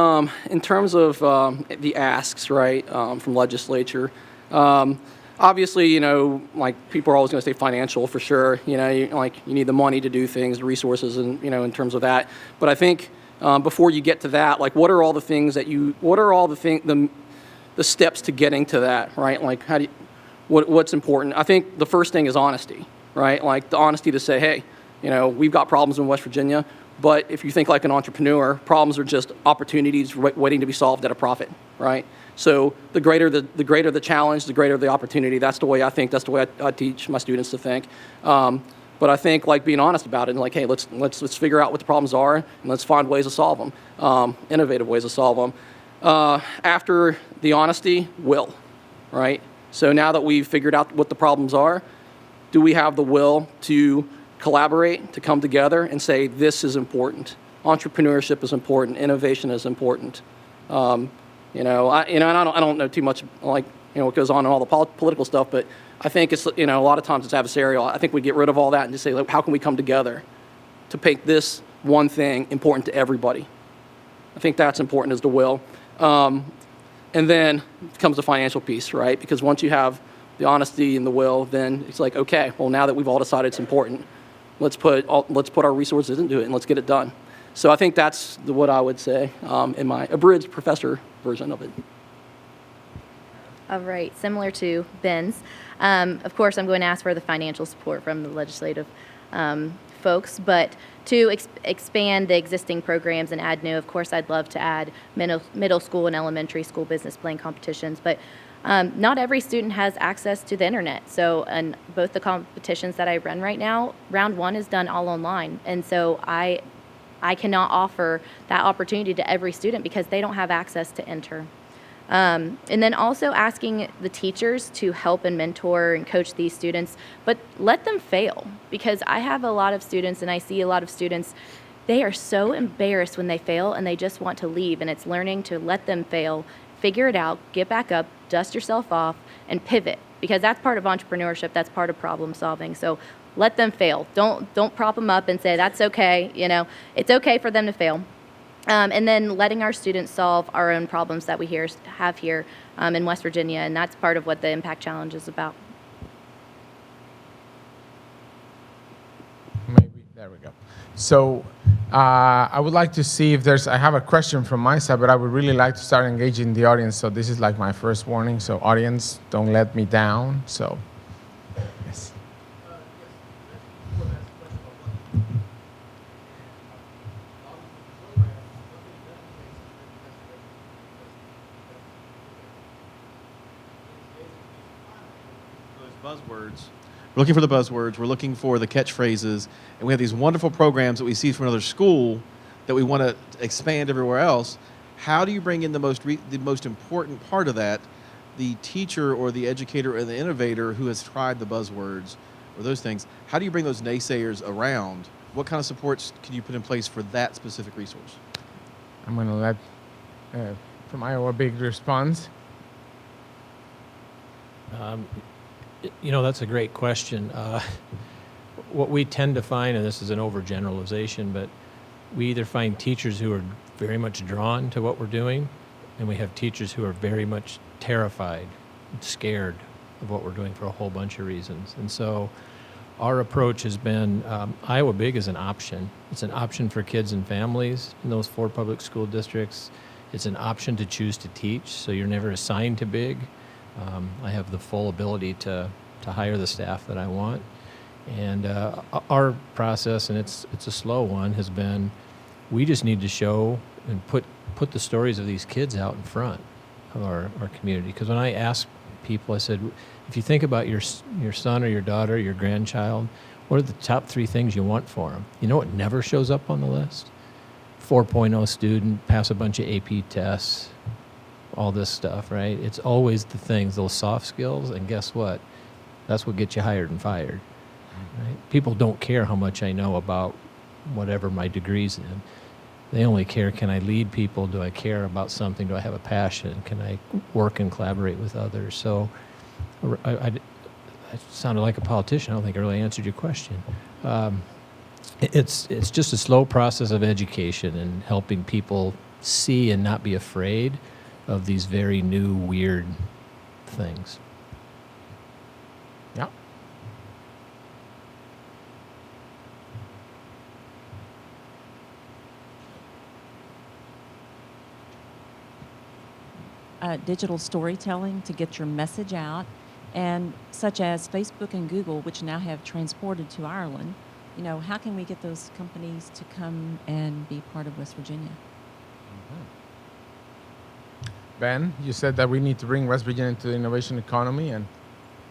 in terms of the asks, right, from legislature, obviously, you know, like people are always going to say financial for sure. You know, you need the money to do things, the resources, and you know, in terms of that. But I think before you get to that, like, what are all the things that the steps to getting to that, right? Like, what's important? I think the first thing is honesty, right? Like the honesty to say, hey, you know, we've got problems in West Virginia, but if you think like an entrepreneur, problems are just opportunities waiting to be solved at a profit, right? So the greater the challenge, the greater the opportunity. That's the way I think. That's the way I teach my students to think. But I think like being honest about it and like, hey, let's figure out what the problems are and let's find ways to solve them, innovative ways to solve them. After the honesty, will, right? So now that we've figured out what the problems are, do we have the will to collaborate, to come together and say, this is important. Entrepreneurship is important. Innovation is important. I don't know too much like, you know, what goes on in all the political stuff, but I think it's, you know, a lot of times it's adversarial. I think we get rid of all that and just say, like, how can we come together to make this one thing important to everybody? I think that's important as the will. And then comes the financial piece, right? Because once you have the honesty and the will, then it's like, okay, well, now that we've all decided it's important, let's put our resources into it and let's get it done. So I think that's what I would say in my abridged professor version of it. All right, similar to Ben's. Of course, I'm going to ask for the financial support from the legislative folks, but to expand the existing programs and add new, of course, I'd love to add middle school and elementary school business plan competitions, but not every student has access to the internet. So, and both the competitions that I run right now, round one is done all online, and so I cannot offer that opportunity to every student because they don't have access to enter. And then also asking the teachers to help and mentor and coach these students, but let them fail, because I have a lot of students and I see a lot of students, they are so embarrassed when they fail and they just want to leave, and it's learning to let them fail, figure it out, get back up, dust yourself off, and pivot, because that's part of entrepreneurship, that's part of problem solving. So let them fail. Don't prop them up and say, that's okay, you know, it's okay for them to fail. And then letting our students solve our own problems that we have here in West Virginia, and that's part of what the Impact Challenge is about. Maybe, there we go. So I would like to see if I have a question from my side, but I would really like to start engaging the audience. So this is like my first warning. So audience, don't let me down. So, yes. Buzzwords. We're looking for the buzzwords. We're looking for the catchphrases, and we have these wonderful programs that we see from another school that we want to expand everywhere else. How do you bring in the most important part of that, the teacher or the educator or the innovator who has tried the buzzwords or those things? How do you bring those naysayers around? What kind of supports can you put in place for that specific resource? I'm going to let from Iowa Big response. You know, that's a great question. What we tend to find, and this is an overgeneralization, but we either find teachers who are very much drawn to what we're doing, and we have teachers who are very much terrified and scared of what we're doing for a whole bunch of reasons. And so our approach has been Iowa Big is an option. It's an option for kids and families in those 4 public school districts. It's an option to choose to teach, so you're never assigned to Big. I have the full ability to hire the staff that I want. And our process, and it's a slow one, has been we just need to show and put the stories of these kids out in front of our community. Because when I ask people, I said, if you think about your son or your daughter, your grandchild, what are the top 3 things you want for them? You know what never shows up on the list? 4.0 student, pass a bunch of AP tests, all this stuff, right? It's always the things, those soft skills, and guess what? That's what gets you hired and fired, right? People don't care how much I know about whatever my degree's in. They only care, can I lead people? Do I care about something? Do I have a passion? Can I work and collaborate with others? So I sounded like a politician. I don't think I really answered your question. It's just a slow process of education and helping people see and not be afraid of these very new, weird things. Yeah. Digital storytelling to get your message out, and such as Facebook and Google, which now have transported to Ireland. You know, how can we get those companies to come and be part of West Virginia? Ben, you said that we need to bring West Virginia into the innovation economy, and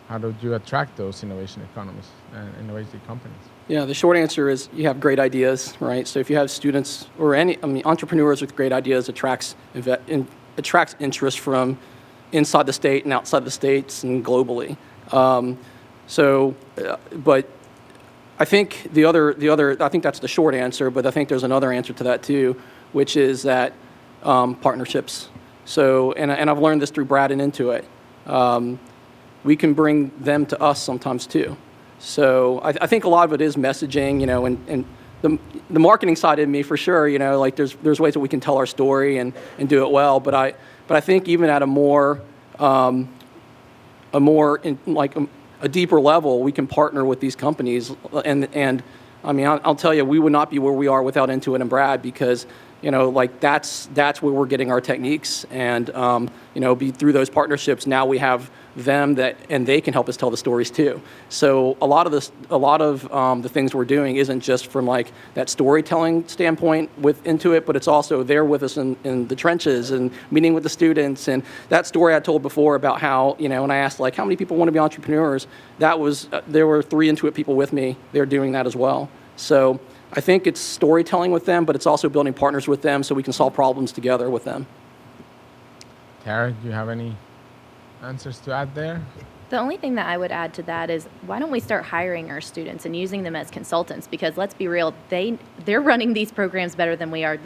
how do you attract those innovation economies and innovative companies? Yeah, the short answer is you have great ideas, right? So if you have students or entrepreneurs with great ideas attracts interest from inside the state and outside the states and globally. But I think I think that's the short answer, but I think there's another answer to that too, which is that partnerships. So, and I've learned this through Brad and Intuit. We can bring them to us sometimes too. So I think a lot of it is messaging, you know, and the marketing side of me for sure, you know, like there's ways that we can tell our story and do it well. But I think even at a deeper level, we can partner with these companies. And I mean, I'll tell you, we would not be where we are without Intuit and Brad, because, you know, like that's where we're getting our techniques. And, you know, through those partnerships, now we have them and they can help us tell the stories too. So a lot of the things we're doing isn't just from like that storytelling standpoint with Intuit, but it's also they're with us in the trenches and meeting with the students. And that story I told before about how, you know, when I asked like how many people want to be entrepreneurs, that was there were 3 Intuit people with me. They're doing that as well. So I think it's storytelling with them, but it's also building partners with them so we can solve problems together with them. Tara, do you have any answers to add there? The only thing that I would add to that is, why don't we start hiring our students and using them as consultants? Because let's be real, they're running these programs better than we are.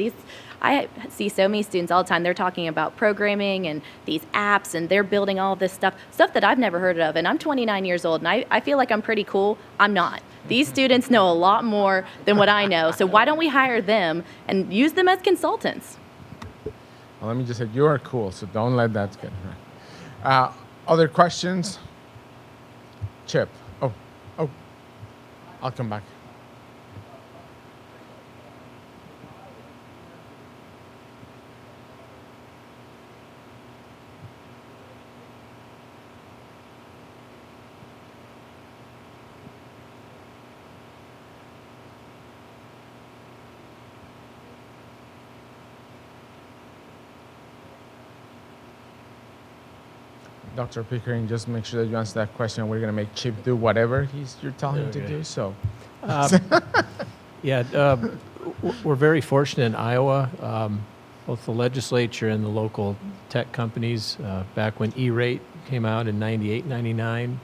I see so many students all the time, they're talking about programming and these apps, and they're building all this stuff that I've never heard of. And I'm 29 years old, and I feel like I'm pretty cool. I'm not. These students know a lot more than what I know. So why don't we hire them and use them as consultants? Well, let me just say, you are cool, so don't let that get hurt. Other questions? Chip. Oh, I'll come back. Dr. Pickering, just make sure that you answer that question. We're going to make Chip do whatever you're telling him to do. So, We're very fortunate in Iowa. Both the legislature and the local tech companies, back when E-rate came out in 98, 99,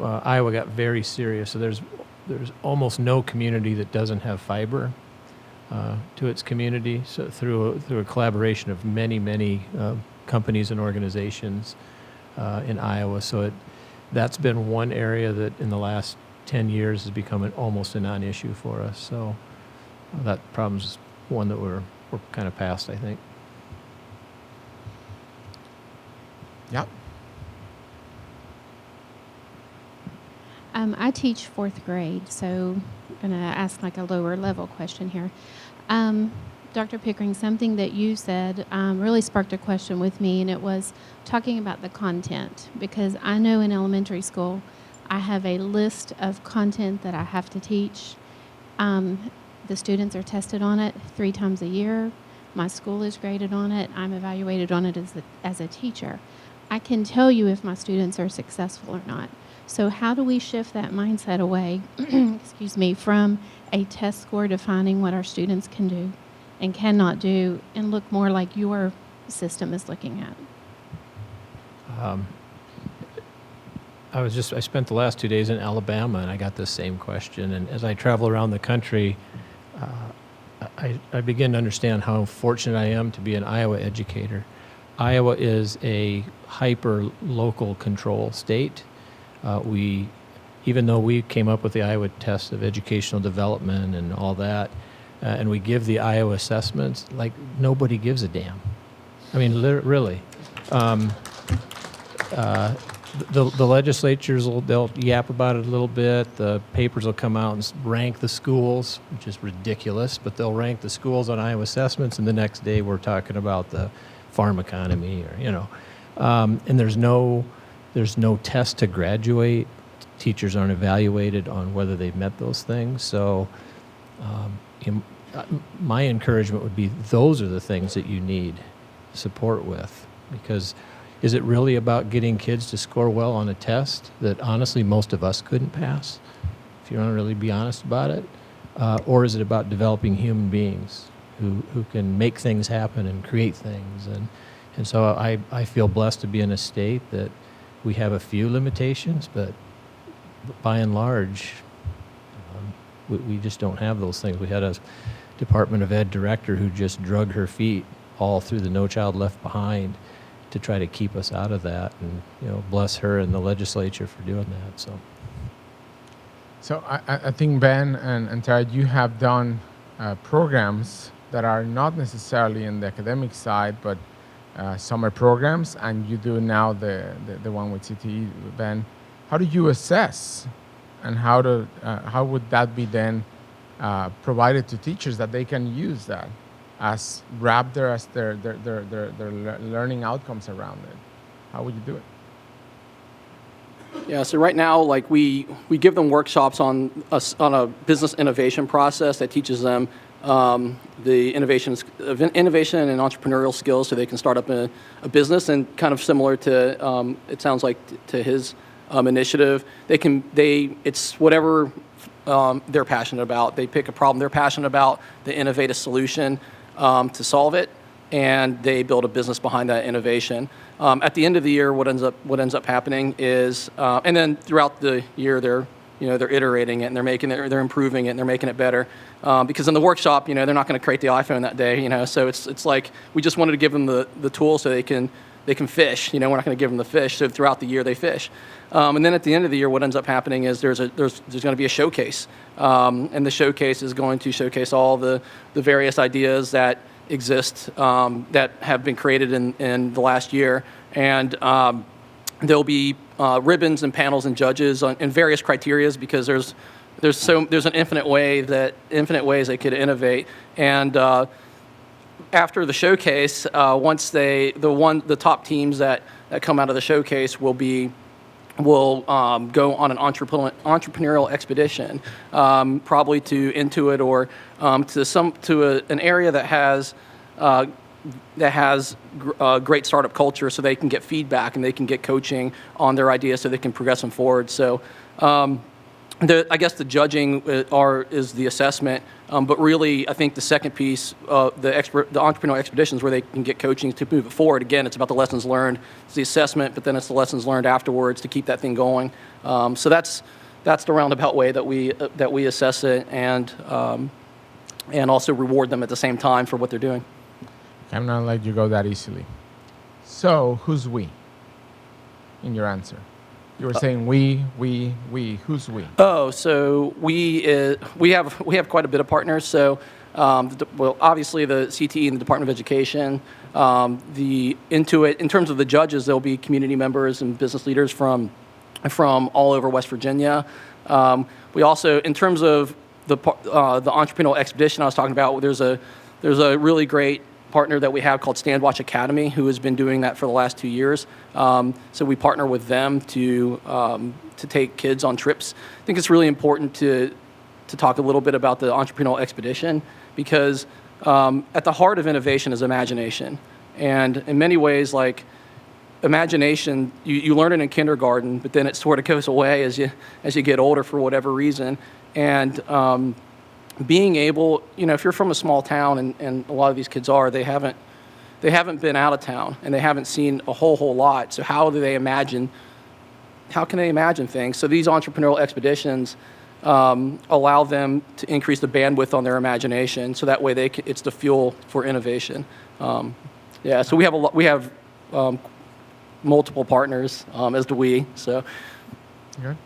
Iowa got very serious. So there's almost no community that doesn't have fiber to its community. So through a collaboration of many companies and organizations in Iowa. So that's been one area that in the last 10 years has become almost a non-issue for us. So that problem's one that we're kind of past, I think. yeah. I teach 4th grade, so I'm going to ask like a lower level question here. Dr. Pickering, something that you said really sparked a question with me, and it was talking about the content, because I know in elementary school I have a list of content that I have to teach. The students are tested on it 3 times a year. My school is graded on it. I'm evaluated on it as a teacher. I can tell you if my students are successful or not. So how do we shift that mindset away, excuse me, from a test score defining what our students can do and cannot do, and look more like your system is looking at? I spent the last 2 days in Alabama, and I got the same question. And as I travel around the country, I begin to understand how fortunate I am to be an Iowa educator. Iowa is a hyper-local control state. Even though we came up with the Iowa Test of Educational Development and all that, and we give the Iowa assessments, like nobody gives a damn. I mean, really. The legislatures they'll yap about it a little bit. The papers will come out and rank the schools, which is ridiculous. But they'll rank the schools on Iowa assessments, and the next day we're talking about the farm economy, or and there's no test to graduate. Teachers aren't evaluated on whether they've met those things. So, my encouragement would be those are the things that you need support with, because. Is it really about getting kids to score well on a test that honestly most of us couldn't pass, if you want to really be honest about it? Or is it about developing human beings who can make things happen and create things? And so I feel blessed to be in a state that we have a few limitations, but by and large, we just don't have those things. We had a Department of Ed director who just drug her feet all through the No Child Left Behind to try to keep us out of that, and bless her and the legislature for doing that. So I think Ben and Ted, you have done programs that are not necessarily in the academic side, but summer programs, and you do now the one with CTE. Ben, how do you assess, and how would that be then provided to teachers that they can use that as their learning outcomes around it? How would you do it? Yeah, so right now, like we give them workshops on a business innovation process that teaches them the innovation and entrepreneurial skills, so they can start up a business. And kind of similar to it sounds like to his initiative, it's whatever they're passionate about. They pick a problem they're passionate about, they innovate a solution to solve it, and they build a business behind that innovation. At the end of the year, what ends up happening is, and then throughout the year, they're iterating it, and they're improving it, and they're making it better. Because in the workshop, they're not going to create the iPhone that day, So it's like we just wanted to give them the tools so they can fish. We're not going to give them the fish. So throughout the year, they fish. And then at the end of the year, what ends up happening is there's going to be a showcase, and the showcase is going to showcase all the various ideas that exist that have been created in the last year, and there'll be ribbons and panels and judges in various criterias, because there's an infinite ways they could innovate. And after the showcase, once the top teams that come out of the showcase will go on an entrepreneurial expedition, probably to Intuit or to an area that has great startup culture, so they can get feedback and they can get coaching on their ideas, so they can progress them forward. So I guess the judging is the assessment, but really I think the second piece, the entrepreneurial expeditions, where they can get coaching to move it forward. Again, it's about the lessons learned. It's the assessment, but then it's the lessons learned afterwards to keep that thing going. So that's the roundabout way that we assess it, and also reward them at the same time for what they're doing. I'm not let you go that easily. So who's we in your answer? You were saying we. Who's we? Oh, so we have quite a bit of partners. So, obviously the CTE and the Department of Education, the Intuit. In terms of the judges, there'll be community members and business leaders from all over West Virginia. We also, in terms of the entrepreneurial expedition I was talking about, there's a really great partner that we have called Standwatch Academy, who has been doing that for the last 2 years. So we partner with them to take kids on trips. I think it's really important to talk a little bit about the entrepreneurial expedition, because at the heart of innovation is imagination. And in many ways, like imagination, you learn it in kindergarten, but then it sort of goes away as you get older for whatever reason. And being able, if you're from a small town, and a lot of these kids are, they haven't been out of town, and they haven't seen a whole lot. So how can they imagine things? So these entrepreneurial expeditions allow them to increase the bandwidth on their imagination, so that way it's the fuel for innovation. So we have multiple partners, as do we. So. Good.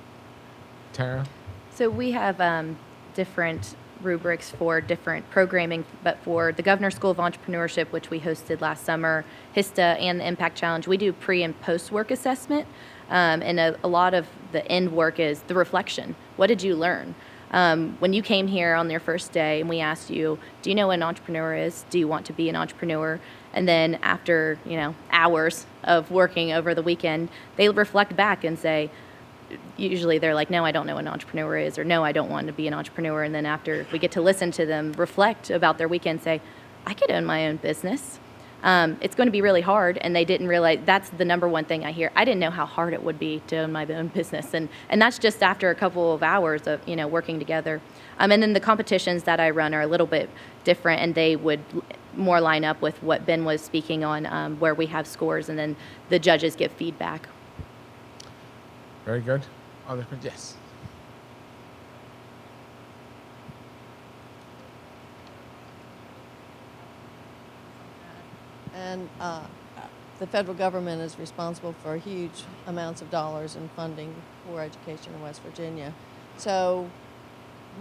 Tara? So we have different rubrics for different programming, but for the Governor School of Entrepreneurship, which we hosted last summer, HISTA, and the Impact Challenge, we do pre and post work assessment. And a lot of the end work is the reflection. What did you learn? When you came here on your first day and we asked you, do you know what an entrepreneur is? Do you want to be an entrepreneur? And then after, hours of working over the weekend, they reflect back and say, usually they're like, no, I don't know what an entrepreneur is, or no, I don't want to be an entrepreneur. And then after we get to listen to them reflect about their weekend, say, I could own my own business. It's going to be really hard, and they didn't realize. That's the number one thing I hear. I didn't know how hard it would be to own my own business, and that's just after a couple of hours of working together. And then the competitions that I run are a little bit different, and they would more line up with what Ben was speaking on, where we have scores, and then the judges give feedback. Very good. Other questions? Yes. And the federal government is responsible for huge amounts of dollars in funding for education in West Virginia. So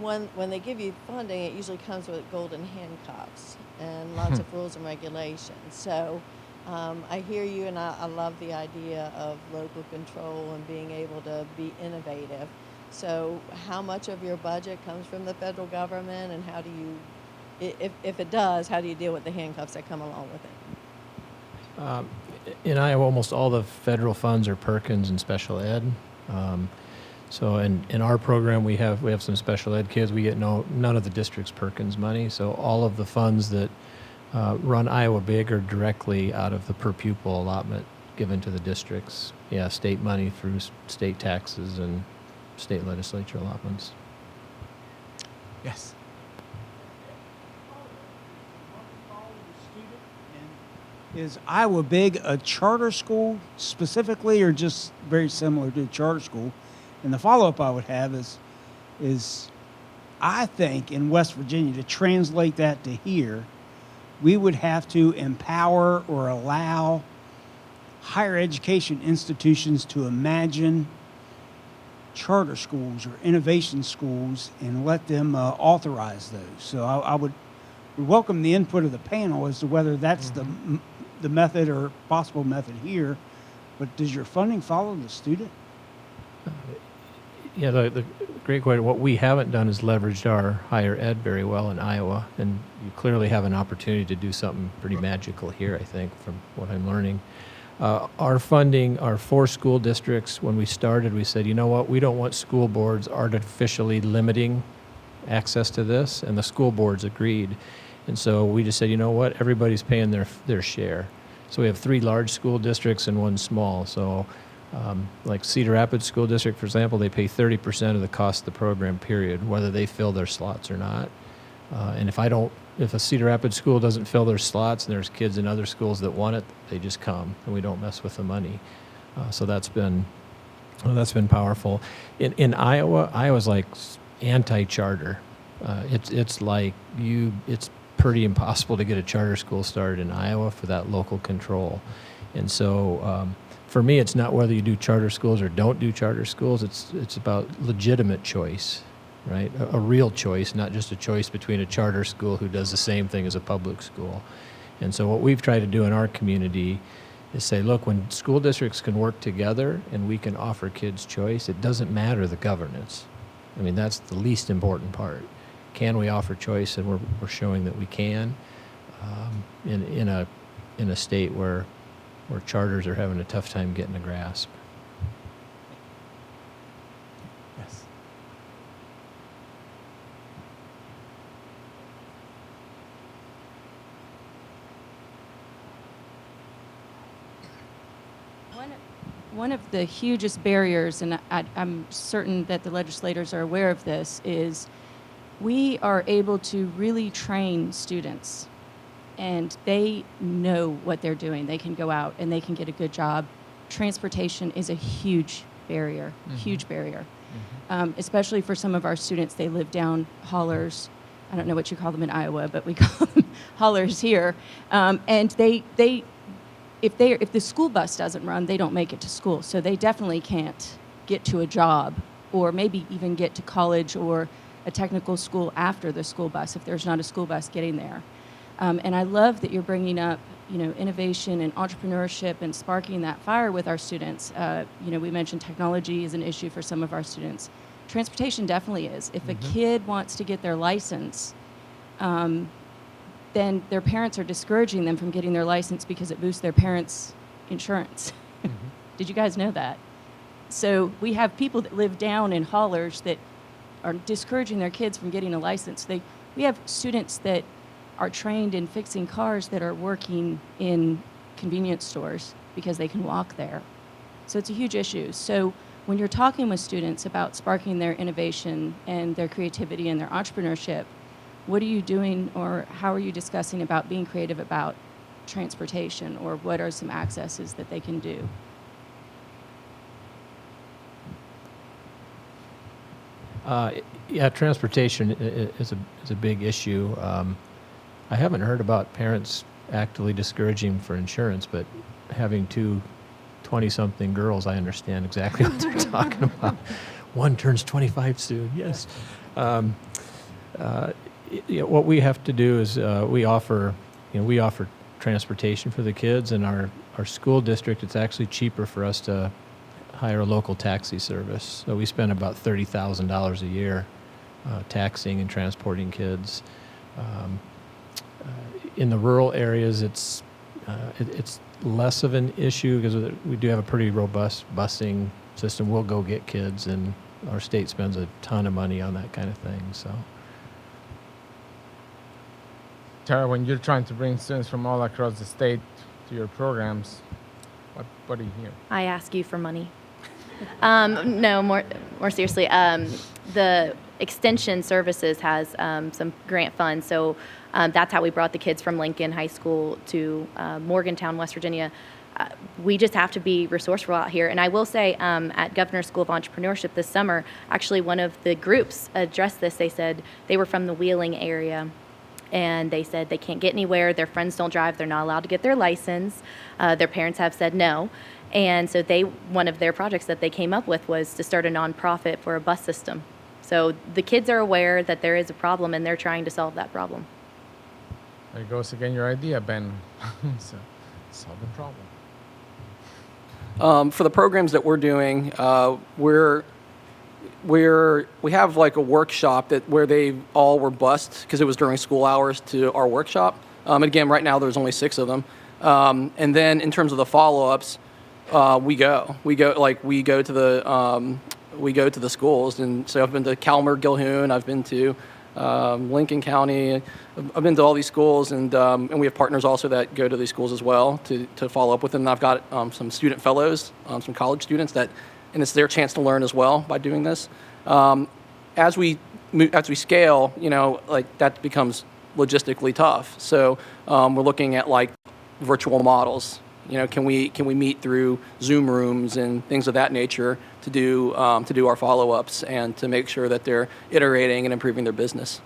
when they give you funding, it usually comes with golden handcuffs and lots of rules and regulations. So I hear you, and I love the idea of local control and being able to be innovative. So how much of your budget comes from the federal government, and how do you, if it does, how do you deal with the handcuffs that come along with it? In Iowa, almost all the federal funds are Perkins and special ed. So in our program, we have some special ed kids. We get none of the district's Perkins money. So all of the funds that run Iowa Big are directly out of the per pupil allotment given to the districts. Yeah, state money through state taxes and state legislature allotments. Yes. Is Iowa Big a charter school specifically, or just very similar to a charter school? And the follow-up I would have is I think in West Virginia, to translate that to here, we would have to empower or allow higher education institutions to imagine charter schools or innovation schools and let them authorize those. So I would welcome the input of the panel as to whether that's the method or possible method here, but does your funding follow the student? Yeah, the great question. What we haven't done is leveraged our higher ed very well in Iowa, and you clearly have an opportunity to do something pretty magical here, I think, from what I'm learning. Our funding, our 4 school districts, when we started, we said, you know what, we don't want school boards artificially limiting access to this, and the school boards agreed. And so we just said, you know what, everybody's paying their share. So we have 3 large school districts and 1 small. So like Cedar Rapids School District, for example, they pay 30% of the cost of the program, period, whether they fill their slots or not. And if a Cedar Rapids school doesn't fill their slots and there's kids in other schools that want it, they just come, and we don't mess with the money. So that's been powerful. In Iowa, Iowa's like anti-charter. It's like it's pretty impossible to get a charter school started in Iowa for that local control. And so for me, it's not whether you do charter schools or don't do charter schools. It's about legitimate choice, right? A real choice, not just a choice between a charter school who does the same thing as a public school. And so what we've tried to do in our community is say, look, when school districts can work together and we can offer kids choice, it doesn't matter the governance. I mean, that's the least important part. Can we offer choice? And we're showing that we can in a state where charters are having a tough time getting a grasp. Yes. One of the hugest barriers, and I'm certain that the legislators are aware of this, is we are able to really train students, and they know what they're doing. They can go out and they can get a good job. Transportation is a huge barrier, huge barrier, especially for some of our students. They live down hollers. I don't know what you call them in Iowa, but we call them hollers here. And if the school bus doesn't run, they don't make it to school. So they definitely can't get to a job, or maybe even get to college or a technical school after the school bus, if there's not a school bus getting there. And I love that you're bringing up, innovation and entrepreneurship and sparking that fire with our students. We mentioned technology is an issue for some of our students. Transportation definitely is. If a kid wants to get their license, then their parents are discouraging them from getting their license because it boosts their parents' insurance. Did you guys know that? So we have people that live down in hollers that are discouraging their kids from getting a license. We have students that are trained in fixing cars that are working in convenience stores because they can walk there. So it's a huge issue. So when you're talking with students about sparking their innovation and their creativity and their entrepreneurship, what are you doing, or how are you discussing about being creative about transportation, or what are some accesses that they can do? Transportation is a big issue. I haven't heard about parents actively discouraging for insurance, but having two 20-something girls, I understand exactly what they're talking about. One turns 25 soon, yes. What we have to do is we offer transportation for the kids. In our school district, it's actually cheaper for us to hire a local taxi service. So we spend about $30,000 a year taxiing and transporting kids. In the rural areas, it's less of an issue because we do have a pretty robust busing system. We'll go get kids, and our state spends a ton of money on that kind of thing. So, Tara, when you're trying to bring students from all across the state to your programs, what do you hear? I ask you for money. No, more seriously, the Extension Services has some grant funds, so that's how we brought the kids from Lincoln High School to Morgantown, West Virginia. We just have to be resourceful out here. And I will say, at Governor's School of Entrepreneurship this summer, actually one of the groups addressed this. They said they were from the Wheeling area, and they said they can't get anywhere. Their friends don't drive. They're not allowed to get their license. Their parents have said no. And so one of their projects that they came up with was to start a nonprofit for a bus system. So the kids are aware that there is a problem, and they're trying to solve that problem. There goes again your idea, Ben. So, solve the problem. For the programs that we're doing, we have like a workshop where they all were bused because it was during school hours to our workshop. And again, right now there's only 6 of them. And then in terms of the follow-ups, we go to the schools. And so I've been to Calmer, Gilhoun, I've been to Lincoln County. I've been to all these schools, and we have partners also that go to these schools as well to follow up with them. And I've got some student fellows, some college students and it's their chance to learn as well by doing this. As we scale, that becomes logistically tough. So we're looking at like virtual models. Can we meet through Zoom rooms and things of that nature to do our follow-ups and to make sure that they're iterating and improving their business.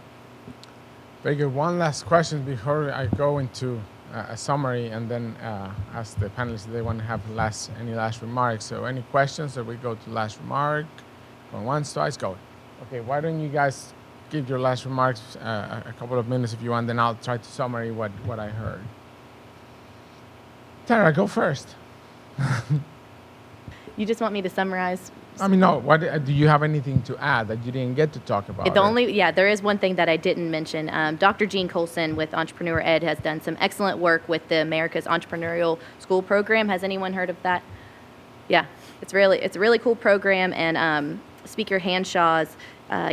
Very good. One last question before I go into a summary, and then ask the panelists if they want to have any last remarks. So any questions, or we go to last remark? Going once, twice, go. Okay, why don't you guys give your last remarks a couple of minutes if you want, then I'll try to summary what I heard. Tara, go first. You just want me to summarize? No. What do you have anything to add that you didn't get to talk about? There is one thing that I didn't mention. Dr. Gene Colson with Entrepreneur Ed has done some excellent work with the America's Entrepreneurial School Program. Has anyone heard of that? Yeah, it's a really cool program. And Speaker Hanshaw's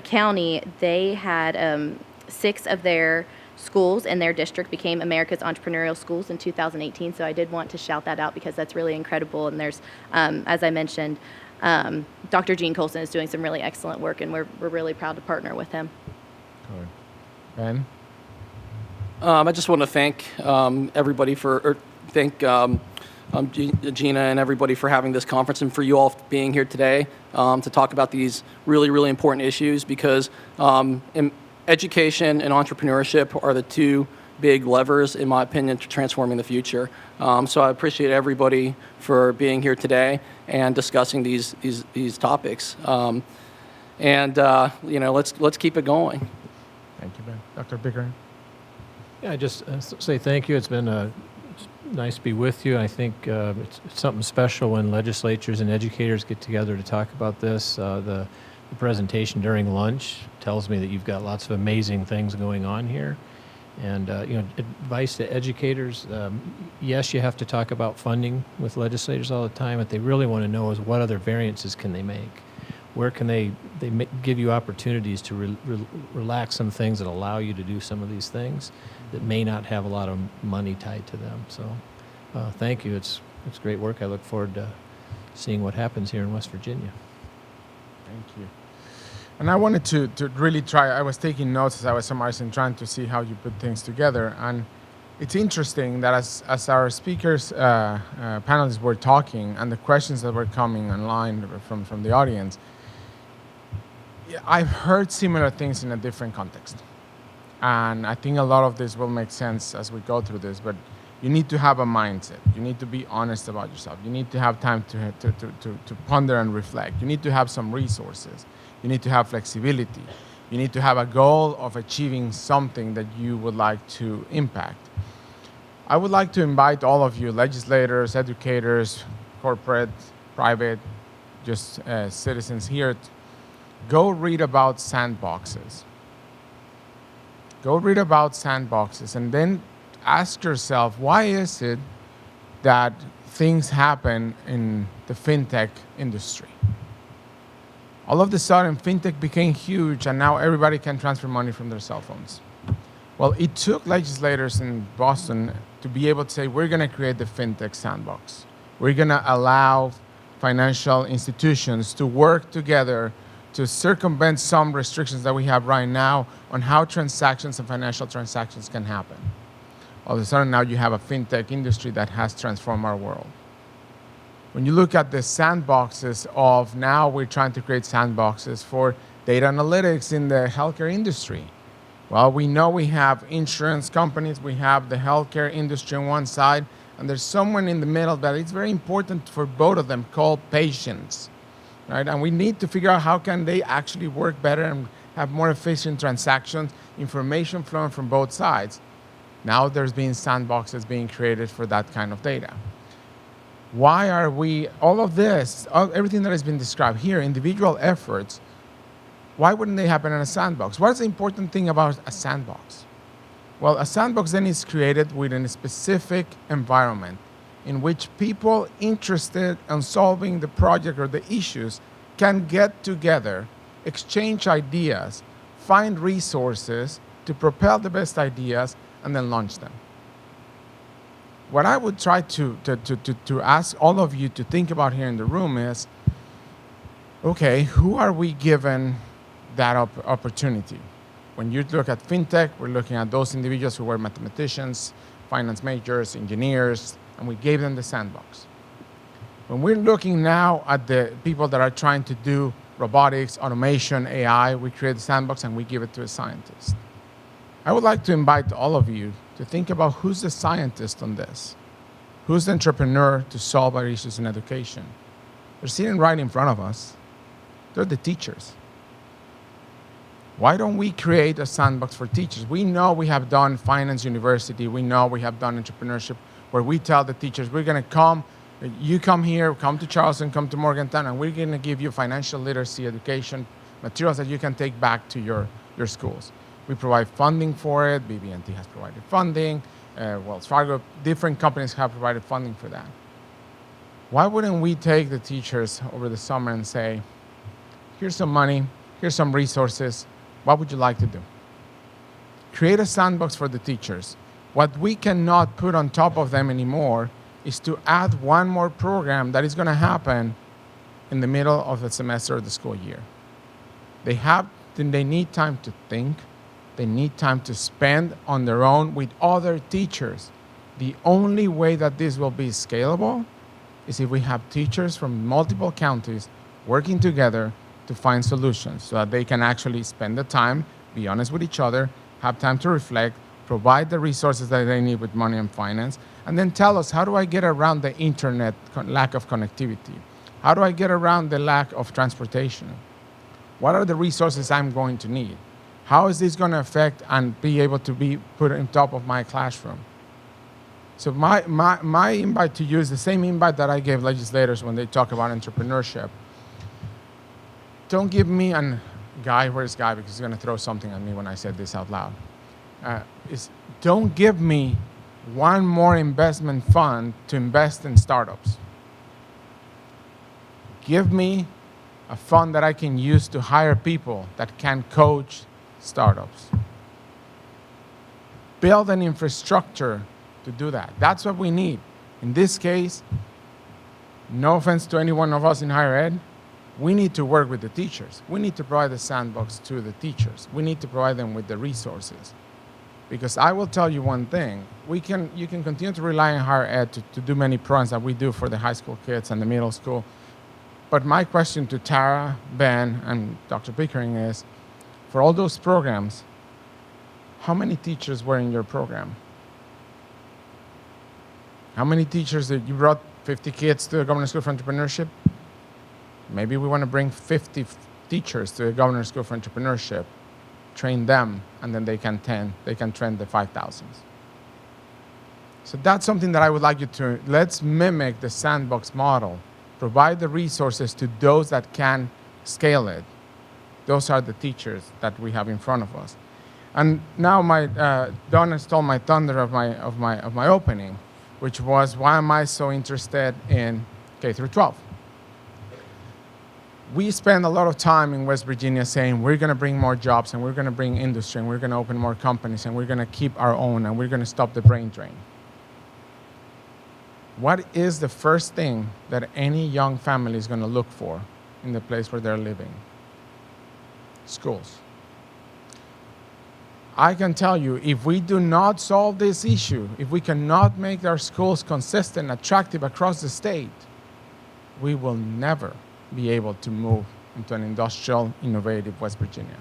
county, they had 6 of their schools in their district became America's Entrepreneurial Schools in 2018. So I did want to shout that out because that's really incredible. And there's, as I mentioned, Dr. Gene Colson is doing some really excellent work, and we're really proud to partner with him. Good. Ben? I just want to thank everybody thank Gina and everybody for having this conference, and for you all being here today to talk about these really, really important issues, because education and entrepreneurship are the two big levers, in my opinion, to transforming the future. So I appreciate everybody for being here today and discussing these topics. Let's keep it going. Thank you, Ben. Dr. Pickering? Yeah, I just say thank you. It's been nice to be with you. I think it's something special when legislatures and educators get together to talk about this. The presentation during lunch tells me that you've got lots of amazing things going on here. And advice to educators, yes, you have to talk about funding with legislators all the time. What they really want to know is what other variances can they make? Where can they give you opportunities to relax some things that allow you to do some of these things that may not have a lot of money tied to them. So thank you. It's great work. I look forward to seeing what happens here in West Virginia. Thank you. And I wanted to really try, I was taking notes as I was summarizing, trying to see how you put things together. And it's interesting that as our speakers, panelists were talking and the questions that were coming online from the audience, I've heard similar things in a different context. And I think a lot of this will make sense as we go through this, but you need to have a mindset. You need to be honest about yourself. You need to have time to ponder and reflect. You need to have some resources. You need to have flexibility. You need to have a goal of achieving something that you would like to impact. I would like to invite all of you, legislators, educators, corporate, private, just citizens here, go read about sandboxes. Go read about sandboxes and then ask yourself, why is it that things happen in the fintech industry? All of a sudden, fintech became huge, and now everybody can transfer money from their cell phones. Well, it took legislators in Boston to be able to say, we're going to create the fintech sandbox. We're going to allow financial institutions to work together to circumvent some restrictions that we have right now on how transactions and financial transactions can happen. All of a sudden, now you have a fintech industry that has transformed our world. When you look at the sandboxes of now, we're trying to create sandboxes for data analytics in the healthcare industry. Well, we know we have insurance companies, we have the healthcare industry on one side, and there's someone in the middle that it's very important for both of them called patients, right? And we need to figure out how can they actually work better and have more efficient transactions, information flowing from both sides. Now there's been sandboxes being created for that kind of data. Why are we, all of this, everything that has been described here, individual efforts, why wouldn't they happen in a sandbox? What's the important thing about a sandbox? Well, a sandbox then is created within a specific environment in which people interested in solving the project or the issues can get together, exchange ideas, find resources to propel the best ideas, and then launch them. What I would try to ask all of you to think about here in the room is, okay, who are we given that opportunity? When you look at fintech, we're looking at those individuals who were mathematicians, finance majors, engineers, and we gave them the sandbox. When we're looking now at the people that are trying to do robotics, automation, AI, we create the sandbox and we give it to a scientist. I would like to invite all of you to think about who's the scientist on this. Who's the entrepreneur to solve our issues in education? They're sitting right in front of us. They're the teachers. Why don't we create a sandbox for teachers? We know we have done Finance University. We know we have done entrepreneurship, where we tell the teachers, we're going to come, you come here, come to Charleston, come to Morgantown, and we're going to give you financial literacy education materials that you can take back to your schools. We provide funding for it. BB&T has provided funding. Wells Fargo, different companies have provided funding for that. Why wouldn't we take the teachers over the summer and say, here's some money, here's some resources, what would you like to do? Create a sandbox for the teachers. What we cannot put on top of them anymore is to add one more program that is going to happen in the middle of the semester of the school year. They need time to think. They need time to spend on their own with other teachers. The only way that this will be scalable is if we have teachers from multiple counties working together to find solutions so that they can actually spend the time, be honest with each other, have time to reflect, provide the resources that they need with money and finance, and then tell us, how do I get around the internet lack of connectivity? How do I get around the lack of transportation? What are the resources I'm going to need? How is this going to affect and be able to be put on top of my classroom? So my invite to you is the same invite that I gave legislators when they talk about entrepreneurship. Don't give me a guy, where's Guy, because he's going to throw something at me when I said this out loud. Don't give me one more investment fund to invest in startups. Give me a fund that I can use to hire people that can coach startups. Build an infrastructure to do that. That's what we need. In this case, no offense to any one of us in higher ed, we need to work with the teachers. We need to provide the sandbox to the teachers. We need to provide them with the resources. Because I will tell you one thing, you can continue to rely on higher ed to do many programs that we do for the high school kids and the middle school. But my question to Tara, Ben, and Dr. Pickering is, for all those programs, how many teachers were in your program? How many teachers did you brought 50 kids to the Governor's School for Entrepreneurship? Maybe we want to bring 50 teachers to the Governor's School for Entrepreneurship, train them, and then they can train the 5,000s. So that's something that I would like you to, let's mimic the sandbox model. Provide the resources to those that can scale it. Those are the teachers that we have in front of us. And now Donna stole my thunder of my opening, which was, why am I so interested in K through 12? We spend a lot of time in West Virginia saying we're going to bring more jobs and we're going to bring industry and we're going to open more companies and we're going to keep our own and we're going to stop the brain drain. What is the first thing that any young family is going to look for in the place where they're living? Schools. I can tell you, if we do not solve this issue, if we cannot make our schools consistent, attractive across the state, we will never be able to move into an industrial, innovative West Virginia.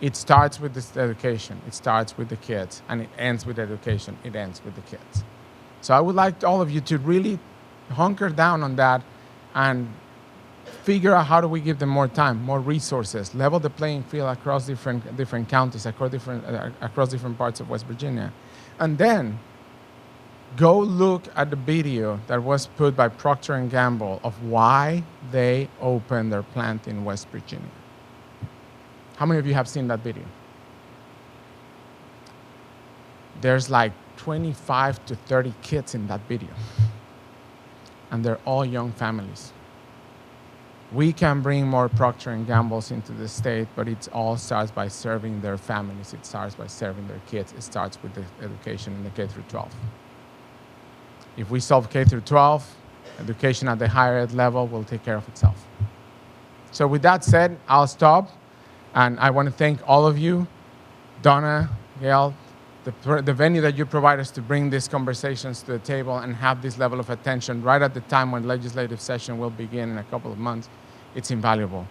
It starts with this education. It starts with the kids, and it ends with education. It ends with the kids. So I would like all of you to really hunker down on that and figure out how do we give them more time, more resources, level the playing field across different counties, across different parts of West Virginia. And then go look at the video that was put by Procter & Gamble of why they opened their plant in West Virginia. How many of you have seen that video? There's like 25 to 30 kids in that video. And they're all young families. We can bring more Procter & Gambles into the state, but it all starts by serving their families. It starts by serving their kids. It starts with the education in the K through 12. If we solve K through 12, education at the higher ed level will take care of itself. So with that said, I'll stop. And I want to thank all of you, Donna, Gail, the venue that you provide us to bring these conversations to the table and have this level of attention right at the time when legislative session will begin in a couple of months. It's invaluable.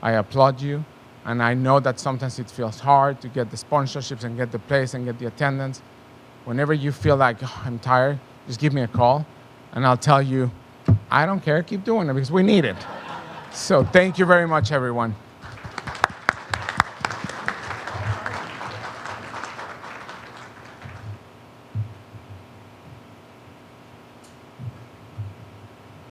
I applaud you, and I know that sometimes it feels hard to get the sponsorships and get the place and get the attendance. Whenever you feel like, oh, I'm tired, just give me a call, and I'll tell you, I don't care, keep doing it because we need it. So thank you very much, everyone.